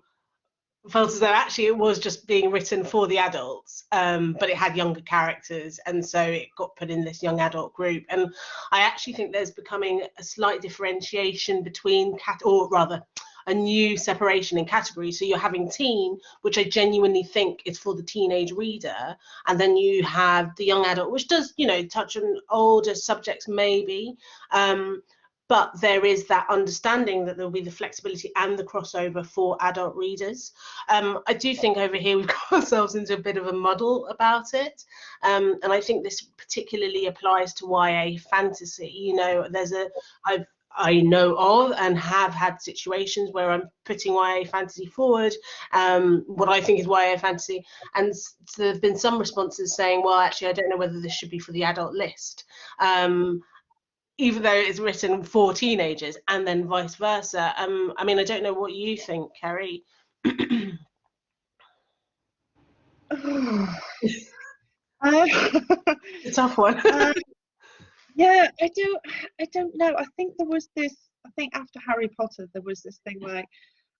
felt as though actually it was just being written for the adults, but it had younger characters, and so it got put in this young adult group. And I actually think there's becoming a slight differentiation between a new separation in categories. So you're having teen, which I genuinely think is for the teenage reader, and then you have the young adult, which does, touch on older subjects maybe, but there is that understanding that there'll be the flexibility and the crossover for adult readers. I do think over here we've got ourselves into a bit of a muddle about it, and I think this particularly applies to YA fantasy. I know of and have had situations where I'm putting YA fantasy forward, what I think is YA fantasy, and so there have been some responses saying, well, actually, I don't know whether this should be for the adult list, even though it's written for teenagers, and then vice versa. I mean, I don't know what you think, Kerry. It's a tough one. Yeah, I don't know. I think there was this, I think after Harry Potter, there was this thing like,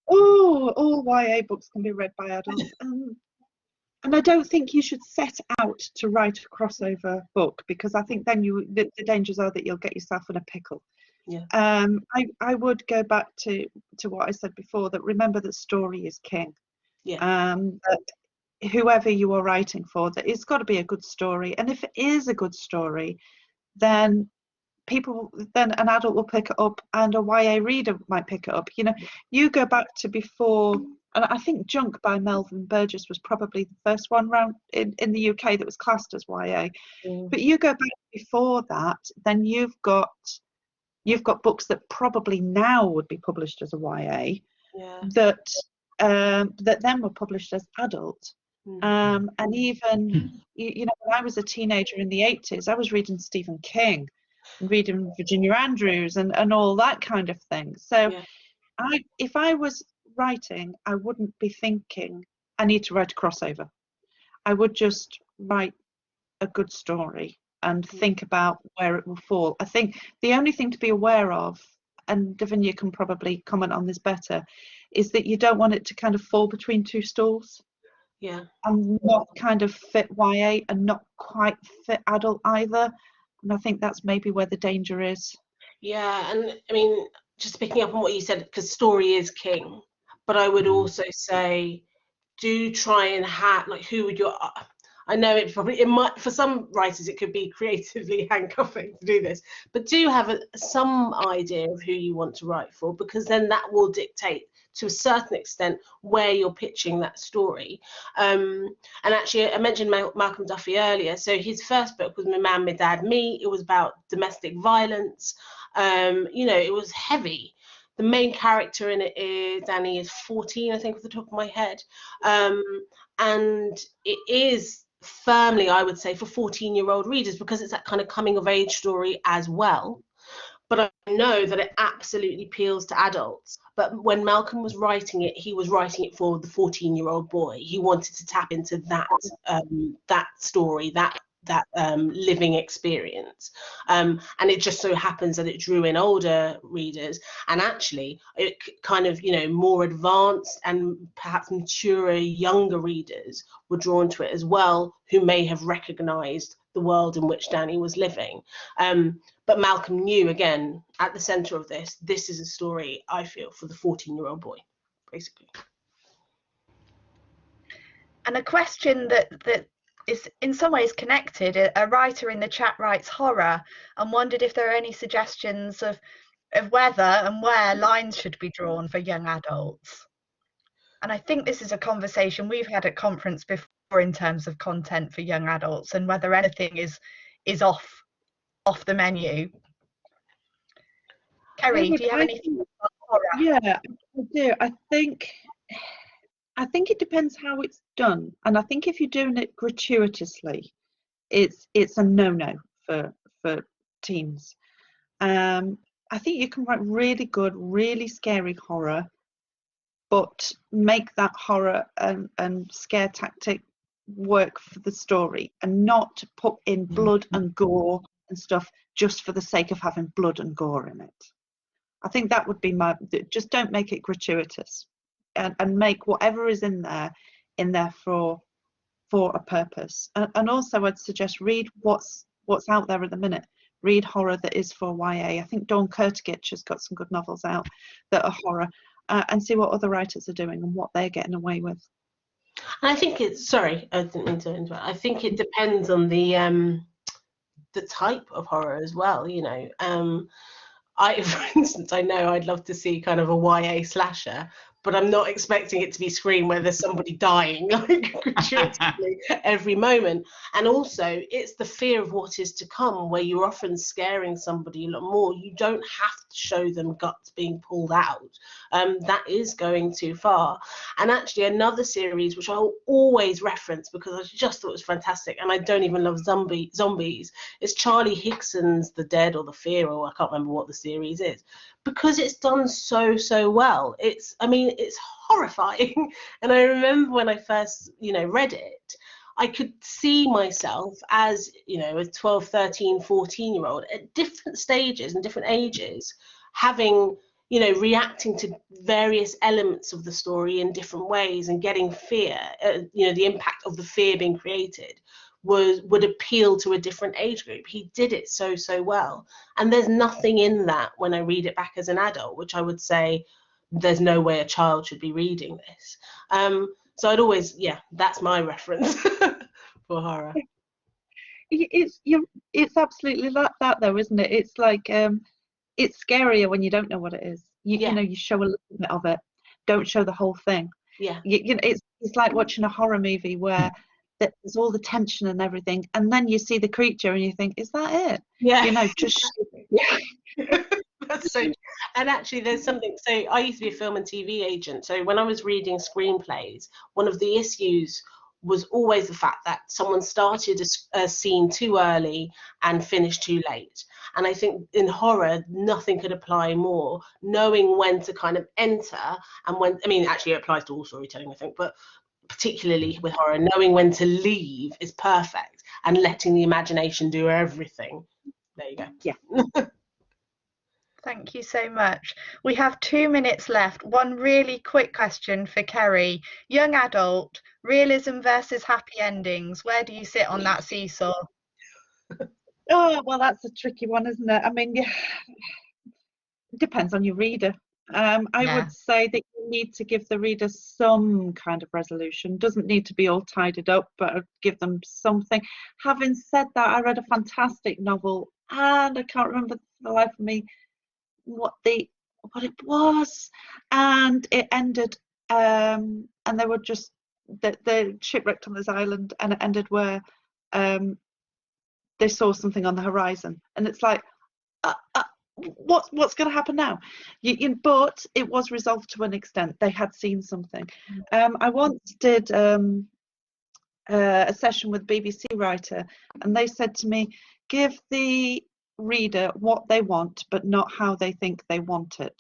oh, all YA books can be read by adults. And I don't think you should set out to write a crossover book, because I think then the dangers are that you'll get yourself in a pickle. Yeah. I would go back to what I said before, that remember that story is king. Yeah. That whoever you are writing for, that it's got to be a good story, and if it is a good story, then an adult will pick it up, and a YA reader might pick it up. You know, you go back to before, and I think Junk by Melvin Burgess was probably the first one round in the UK that was classed as YA. But you go back before that, then you've got books that probably now would be published as a YA, that then were published as adult. And even you know, when I was a teenager in the 80s, I was reading Stephen King and reading Virginia Andrews and all that kind of thing. So if I was writing, I wouldn't be thinking I need to write a crossover. I would just write a good story and think about where it will fall. I think the only thing to be aware of, and Davinia can probably comment on this better, is that you don't want it to kind of fall between two stools. Yeah. And not kind of fit YA and not quite fit adult either. And I think that's maybe where the danger is. Yeah, and I mean, just picking up on what you said, because story is king, but I would also say, do try and have, like, who would your, I know it might, for some writers, it could be creatively handcuffing to do this, but do have some idea of who you want to write for, because then that will dictate to a certain extent where you're pitching that story. And actually, I mentioned Malcolm Duffy earlier. So his first book was My Man, My Dad, Me. It was about domestic violence. You know, it was heavy. The main character in it is Danny is 14, I think, off the top of my head. And it is firmly, I would say, for 14-year-old readers, because it's that kind of coming of age story as well. But I know that it absolutely appeals to adults. But when Malcolm was writing it, he was writing it for the 14-year-old boy. He wanted to tap into that that story, that living experience, and it just so happens that it drew in older readers, and actually it kind of, you know, more advanced and perhaps maturer younger readers were drawn to it as well, who may have recognized the world in which Danny was living. But Malcolm knew, again, at the center of this is a story, I feel, for the 14-year-old boy, basically. And a question that is in some ways connected, a writer in the chat writes horror and wondered if there are any suggestions of whether and where lines should be drawn for young adults. And I think this is a conversation we've had at conference before in terms of content for young adults and whether anything is off the menu. Kerry, do you have anything on horror? Yeah, I do. I think it depends how it's done, and I think if you're doing it gratuitously, it's a no-no for teens. I think you can write really good, really scary horror, but make that horror and scare tactic work for the story, and not put in blood and gore and stuff just for the sake of having blood and gore in it. I think that would be just don't make it gratuitous, and make whatever is in there for a purpose. And also I'd suggest read what's out there at the minute. Read horror that is for YA. I think Dawn Kurtgich has got some good novels out that are horror, and see what other writers are doing and what they're getting away with. And I think it's, sorry, I didn't mean to interrupt. I think it depends on the type of horror as well, you know. For instance, I know I'd love to see kind of a YA slasher, but I'm not expecting it to be Scream where there's somebody dying like gratuitously every moment. And also, it's the fear of what is to come, where you're often scaring somebody a lot more. You don't have to show them guts being pulled out. That is going too far. And actually, another series which I'll always reference because I just thought it was fantastic, and I don't even love zombies, is Charlie Higson's The Dead or The Fear, or I can't remember what the series is, because it's done so well. It's horrifying. And I remember when I first, read it, I could see myself as, a 12, 13, 14-year-old at different stages and different ages having, reacting to various elements of the story in different ways and getting fear, the impact of the fear being created, would appeal to a different age group. He did it so well, and there's nothing in that when I read it back as an adult which I would say there's no way a child should be reading this. So I'd always, that's my reference for horror. It's absolutely like that though, isn't it? It's like it's scarier when you don't know what it is. You know, you show a little bit of it, don't show the whole thing. You know, it's like watching a horror movie where there's all the tension and everything, and then you see the creature and you think, is that it? You know, just That's so. And actually, there's something. So I used to be a film and TV agent. So when I was reading screenplays, one of the issues was always the fact that someone started a scene too early and finished too late. And I think in horror, nothing could apply more. Knowing when to kind of enter and when, I mean, actually it applies to all storytelling, I think, but particularly with horror, knowing when to leave is perfect, and letting the imagination do everything. There you go. Yeah. Thank you so much. We have 2 minutes left. One really quick question for Kerry. Young adult, realism versus happy endings. Where do you sit on that seesaw? Oh, well, that's a tricky one, isn't it? I mean, it depends on your reader. I would say that you need to give the reader some kind of resolution. Doesn't need to be all tidied up, but give them something. Having said that, I read a fantastic novel, and I can't remember for the life of me what it was, and it ended and they were just they shipwrecked on this island, and it ended where they saw something on the horizon, and it's like what's going to happen now? But it was resolved to an extent. They had seen something. I once did a session with a BBC writer, and they said to me, give the reader what they want, but not how they think they want it.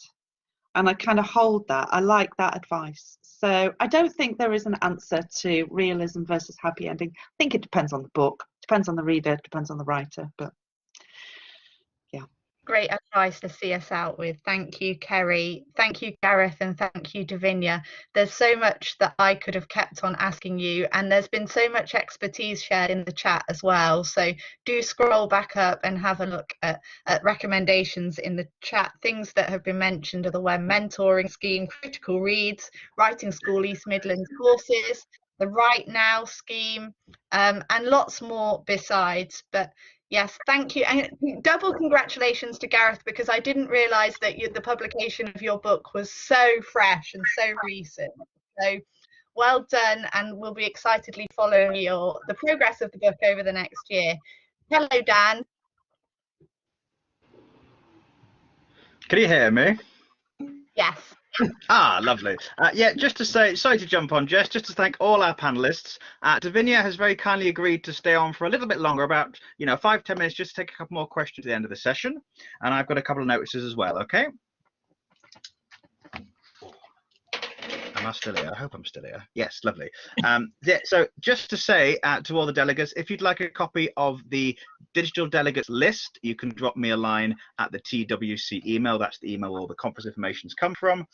And I kind of hold that. I like that advice. So I don't think there is an answer to realism versus happy ending. I think it depends on the book, depends on the reader, depends on the writer. But yeah. Great advice to see us out with. Thank you, Kerry. Thank you, Gareth, and thank you, Davinia. There's so much that I could have kept on asking you, and there's been so much expertise shared in the chat as well. So do scroll back up and have a look at recommendations in the chat. Things that have been mentioned are the Web Mentoring Scheme, Critical Reads, Writing School East Midlands courses, the Right Now scheme, and lots more besides. But yes, thank you. And double congratulations to Gareth, because I didn't realise that the publication of your book was so fresh and so recent. So well done, and we'll be excitedly following the progress of the book over the next year. Hello, Dan. Can you hear me? Yes. Lovely. Yeah, just to say, sorry to jump on, Jess, just to thank all our panelists. Davinia has very kindly agreed to stay on for a little bit longer, about 5-10 minutes, just to take a couple more questions at the end of the session. And I've got a couple of notices as well, okay? Am I still here? I hope I'm still here. Yes, lovely. Yeah, so just to say to all the delegates, if you'd like a copy of the digital delegates list, you can drop me a line at the TWC email. That's the email all the conference information's come from.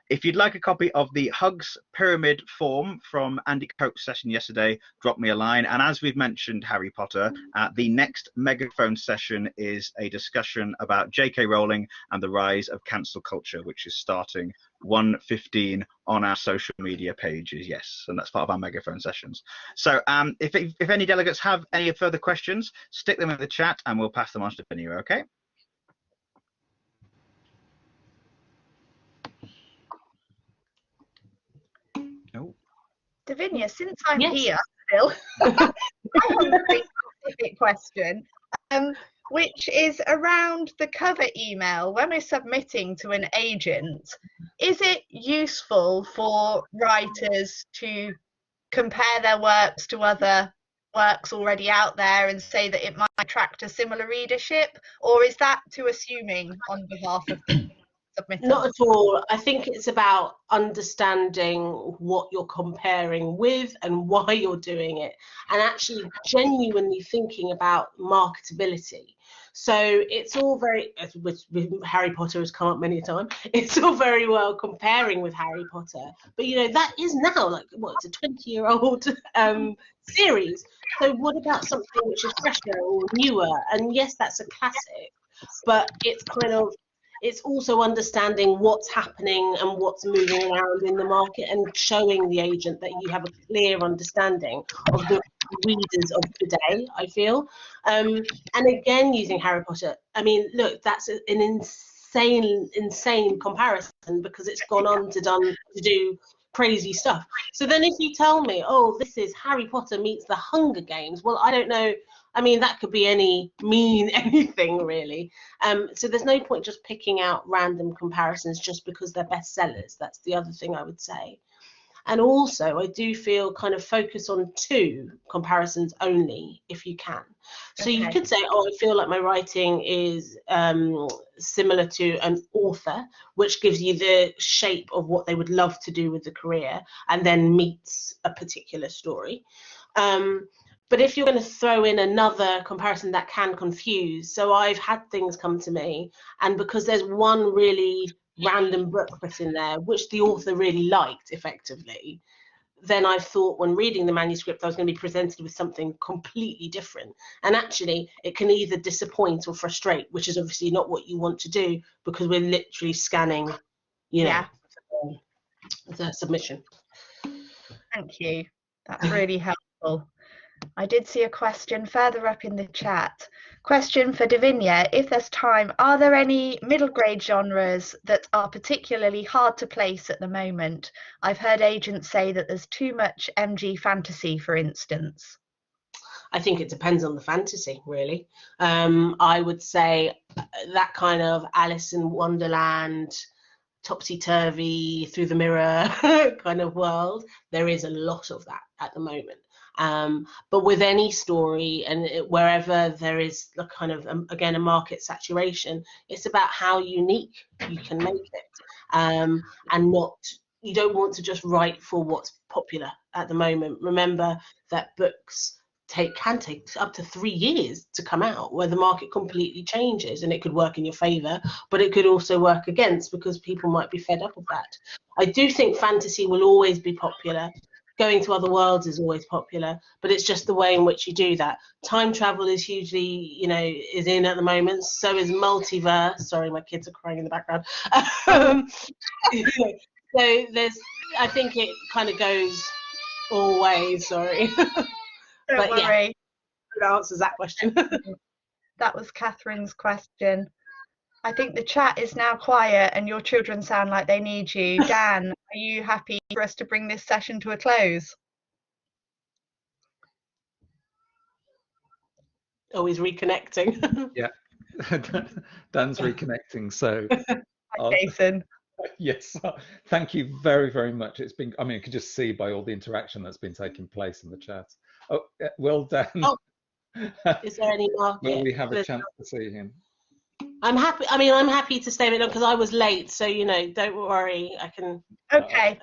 If you'd like a copy of the Hugs Pyramid form from Andy Coates' session yesterday, drop me a line. And as we've mentioned Harry Potter, the next megaphone session is a discussion about J.K. Rowling and the rise of cancel culture, which is starting 1:15 on our social media pages. Yes, and that's part of our megaphone sessions. So if any delegates have any further questions, stick them in the chat and we'll pass them on to Davinia, okay? No. Davinia, since I'm Yes. here still, I have a very specific question, which is around the cover email. When we're submitting to an agent, is it useful for writers to compare their works to other works already out there and say that it might attract a similar readership, or is that too assuming on behalf of the submitter? Not at all. I think it's about understanding what you're comparing with and why you're doing it, and actually genuinely thinking about marketability. So it's all very, with Harry Potter has come up many a time, it's all very well comparing with Harry Potter. But, you know, that is now like, what, it's a 20-year-old series. So what about something which is fresher or newer? And yes, that's a classic, but it's kind of, it's also understanding what's happening and what's moving around in the market and showing the agent that you have a clear understanding of the readers of today, I feel. And again, using Harry Potter, I mean, look, that's an insane comparison, because it's gone on to do crazy stuff. So then if you tell me, oh, this is Harry Potter meets the Hunger Games, well, I don't know. I mean, that could be anything really. So there's no point just picking out random comparisons just because they're bestsellers. That's the other thing I would say. And also, I do feel kind of focus on 2 comparisons only, if you can. So you could say, oh, I feel like my writing is similar to an author, which gives you the shape of what they would love to do with the career, and then meets a particular story. But if you're going to throw in another comparison, that can confuse. So I've had things come to me, and because there's one really random book put in there, which the author really liked effectively, then I thought when reading the manuscript I was going to be presented with something completely different. And actually it can either disappoint or frustrate, which is obviously not what you want to do, because we're literally scanning, you know, the submission. Thank you. That's really helpful. I did see a question further up in the chat. Question for Davinia: if there's time, are there any middle grade genres that are particularly hard to place at the moment? I've heard agents say that there's too much MG fantasy, for instance. I think it depends on the fantasy, really. I would say that kind of Alice in Wonderland, topsy-turvy, through the mirror kind of world, there is a lot of that at the moment. But with any story, and wherever there is a kind of, again, a market saturation, it's about how unique you can make it, and not, you don't want to just write for what's popular at the moment. Remember that books can take up to 3 years to come out, where the market completely changes, and it could work in your favor, but it could also work against, because people might be fed up of that. I do think fantasy will always be popular. Going to other worlds is always popular, but it's just the way in which you do that. Time travel is hugely, you know, is in at the moment. So is multiverse. Sorry, my kids are crying in the background. So there's, I think it kind of goes all ways. Sorry. Don't worry. Yeah, that answers that question. That was Catherine's question. I think the chat is now quiet and your children sound like they need you. Dan, are you happy for us to bring this session to a close? Oh, he's reconnecting. Yeah, Dan's reconnecting. So, Hi, Jason. Yes, thank you very, very much. It's been, I mean, you can just see by all the interaction that's been taking place in the chat. Oh, well, Dan. Oh, is there any market? Will we have a chance to see him? I'm happy. I mean, I'm happy to stay a bit long because I was late. So, you know, don't worry. I can. Okay.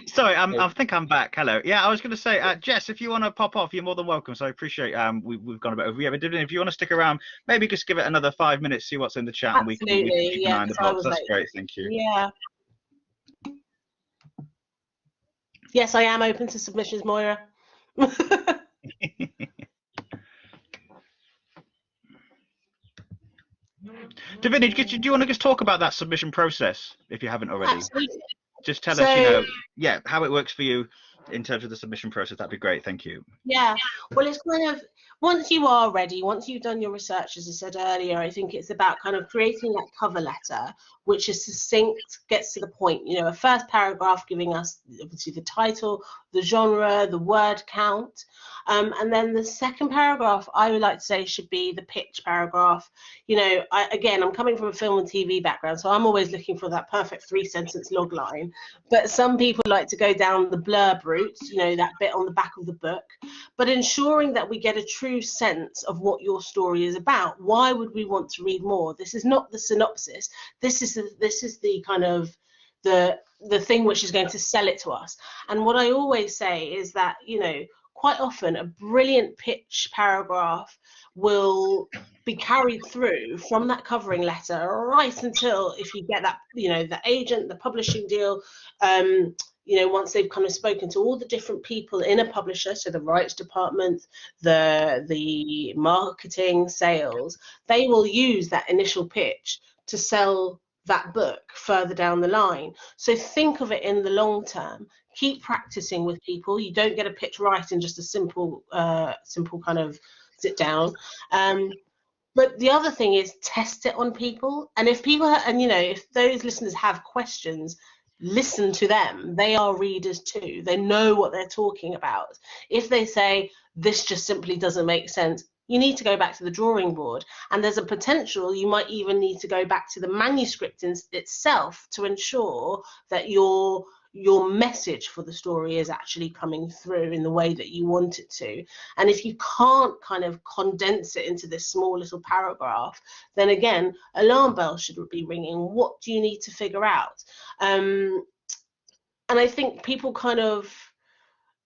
Sorry, I think I'm back. Hello. Yeah, I was going to say, Jess, if you want to pop off, you're more than welcome. So I appreciate we've gone a bit over. Yeah, but if you want to stick around, maybe just give it another 5 minutes, see what's in the chat, Absolutely, and we can keep an eye on the box. That's late. great. Thank you. Yeah. Yes, I am open to submissions, Moira. Davinia, do you want to just talk about that submission process if you haven't already? Absolutely. Just tell us, you know, yeah, how it works for you in terms of the submission process. That'd be great. Thank you. Yeah, well, it's kind of, once you are ready, once you've done your research, as I said earlier, I think it's about kind of creating that cover letter, which is succinct, gets to the point. You know, a first paragraph giving us obviously the title, the genre, the word count, and then the second paragraph, I would like to say, should be the pitch paragraph. You know, again, I'm coming from a film and TV background, so I'm always looking for that perfect 3-sentence log line. But some people like to go down the blurb route, you know, that bit on the back of the book. But ensuring that we get a true sense of what your story is about. Why would we want to read more? This is not the synopsis. This is the kind of the thing which is going to sell it to us. And what I always say is that, you know, quite often a brilliant pitch paragraph will be carried through from that covering letter right until, if you get that, the agent, the publishing deal, once they've kind of spoken to all the different people in a publisher, so the rights department, the marketing, sales, they will use that initial pitch to sell that book further down the line. So think of it in the long term. Keep practicing with people. You don't get a pitch right in just a simple kind of sit down. But the other thing is test it on people. And if people, if those listeners have questions, listen to them. They are readers too. They know what they're talking about. If they say, this just simply doesn't make sense, you need to go back to the drawing board. And there's a potential you might even need to go back to the manuscript itself to ensure that your message for the story is actually coming through in the way that you want it to. And if you can't kind of condense it into this small little paragraph, then again, alarm bells should be ringing. What do you need to figure out? And I think people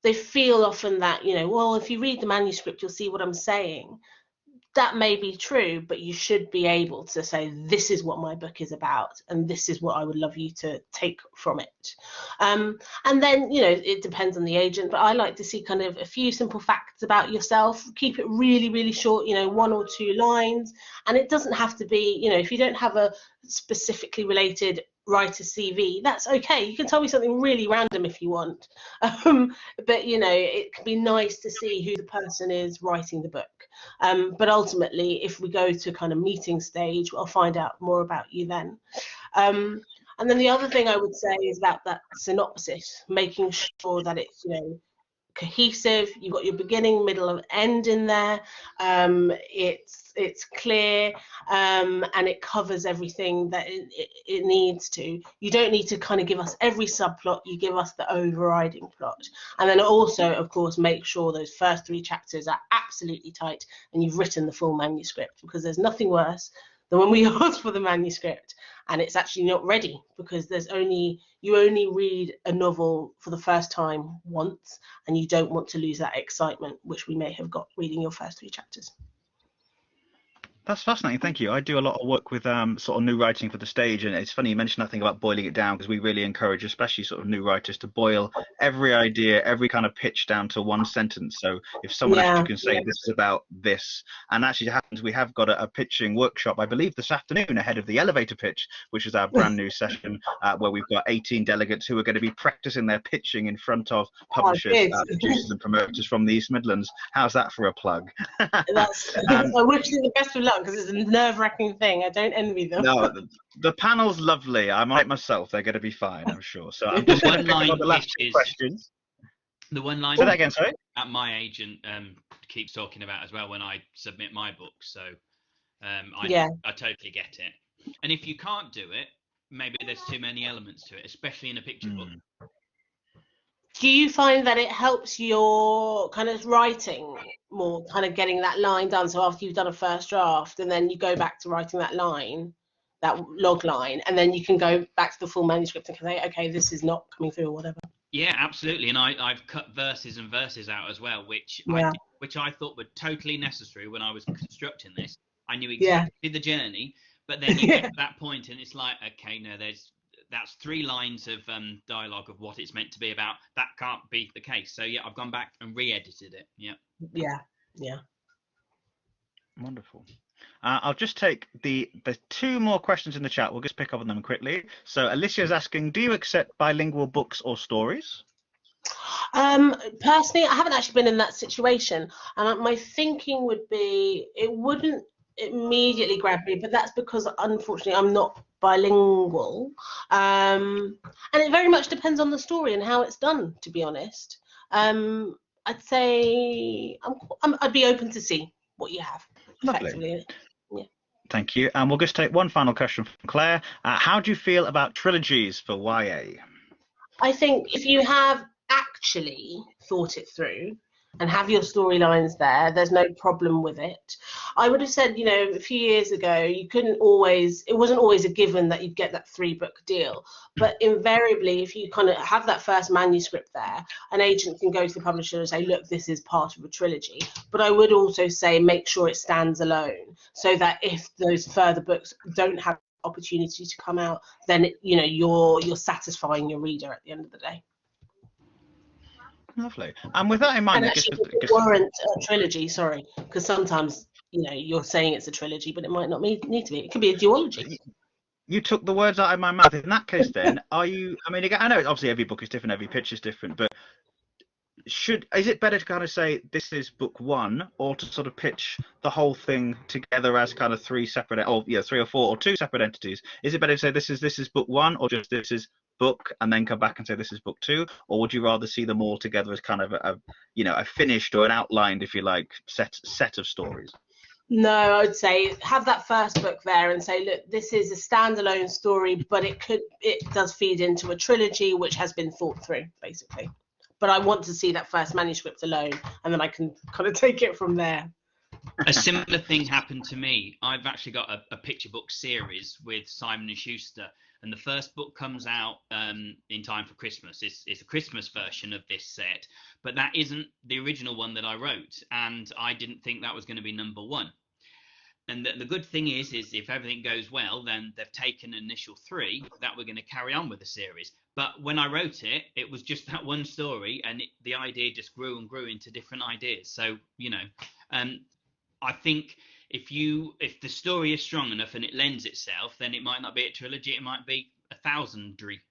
they feel often that, well, if you read the manuscript, you'll see what I'm saying. That may be true, but you should be able to say, this is what my book is about, and this is what I would love you to take from it. And then, it depends on the agent, but I like to see kind of a few simple facts about yourself. Keep it really, really short, 1 or 2 lines. And it doesn't have to be, if you don't have a specifically related writer CV, that's okay. You can tell me something really random if you want. But, it can be nice to see who the person is writing the book. But ultimately, if we go to kind of meeting stage, I'll find out more about you then. And then the other thing I would say is about that synopsis, making sure that it's, cohesive. You've got your beginning, middle, and end in there. It's clear, and it covers everything that it needs to. You don't need to kind of give us every subplot. You give us the overriding plot, and then also, of course, make sure those first 3 chapters are absolutely tight and you've written the full manuscript, because there's nothing worse than when we ask for the manuscript and it's actually not ready, because you only read a novel for the first time once, and you don't want to lose that excitement which we may have got reading your first 3 chapters. That's fascinating. Thank you. I do a lot of work with sort of new writing for the stage, and it's funny you mentioned that thing about boiling it down, because we really encourage, especially sort of new writers, to boil every idea, every kind of pitch down to 1 sentence. So if someone actually can say this is about this, and actually it happens, we have got a pitching workshop, I believe, this afternoon ahead of the elevator pitch, which is our brand new session where we've got 18 delegates who are going to be practicing their pitching in front of publishers, producers, and promoters from the East Midlands. How's that for a plug? I wish you the best of luck, because it's a nerve-wracking thing. I don't envy them. No, the panel's lovely. I'm like myself. They're going to be fine, I'm sure. So I'm just going to pick up the last 2 questions. The one line Say that again, sorry. that my agent keeps talking about as well when I submit my book. So I totally get it. And if you can't do it, maybe there's too many elements to it, especially in a picture book. Do you find that it helps your kind of writing more, kind of getting that line done? So after you've done a first draft, and then you go back to writing that line, that log line, and then you can go back to the full manuscript and say, okay, this is not coming through or whatever. Yeah, absolutely. And I've cut verses and verses out as well, which I thought were totally necessary when I was constructing this. I knew exactly the journey, but then you get to that point and it's like, okay, no, that's 3 lines of dialogue of what it's meant to be about. That can't be the case. So I've gone back and re-edited it. Yeah. Wonderful. I'll just take the 2 more questions in the chat. We'll just pick up on them quickly. So Alicia's asking, do you accept bilingual books or stories? Personally, I haven't actually been in that situation, and my thinking would be it wouldn't immediately grab me, but that's because unfortunately I'm not bilingual, and it very much depends on the story and how it's done, to be honest. I'd say I'd be open to see what you have. Lovely. Yeah. Thank you. And we'll just take one final question from Claire. How do you feel about trilogies for YA? I think if you have actually thought it through, and have your storylines there. There's no problem with it. I would have said, you know, a few years ago, you couldn't always, it wasn't always a given that you'd get that 3-book deal. But invariably, if you kind of have that first manuscript there, an agent can go to the publisher and say, look, this is part of a trilogy. But I would also say make sure it stands alone, so that if those further books don't have opportunity to come out, then you know you're satisfying your reader at the end of the day. Lovely. And with that in mind, And I guess, actually, it warrant a trilogy. Sorry, because sometimes you know you're saying it's a trilogy, but it might not need to be. It could be a duology. you took the words out of my mouth. In that case, then, are you? I mean, again, I know obviously every book is different, every pitch is different, but is it better to kind of say this is book one, or to sort of pitch the whole thing together as kind of three separate, or yeah, 3 or 4 or 2 separate entities? Is it better to say this is book one, or just this is book, and then come back and say this is book 2, or would you rather see them all together as kind of a finished or an outlined, if you like, set of stories? No, I would say have that first book there and say, look, this is a standalone story, but it does feed into a trilogy which has been thought through, basically. But I want to see that first manuscript alone, and then I can kind of take it from there. A similar thing happened to me. I've actually got a picture book series with Simon & Schuster, and the first book comes out in time for Christmas. It's a Christmas version of this set, but that isn't the original one that I wrote, and I didn't think that was going to be number 1. And the good thing is if everything goes well, then they've taken an initial 3 that we're going to carry on with the series. But when I wrote it, it was just that one story, and the idea just grew and grew into different ideas. So, you know, I think if the story is strong enough and it lends itself, then it might not be a trilogy, it might be a thousandry.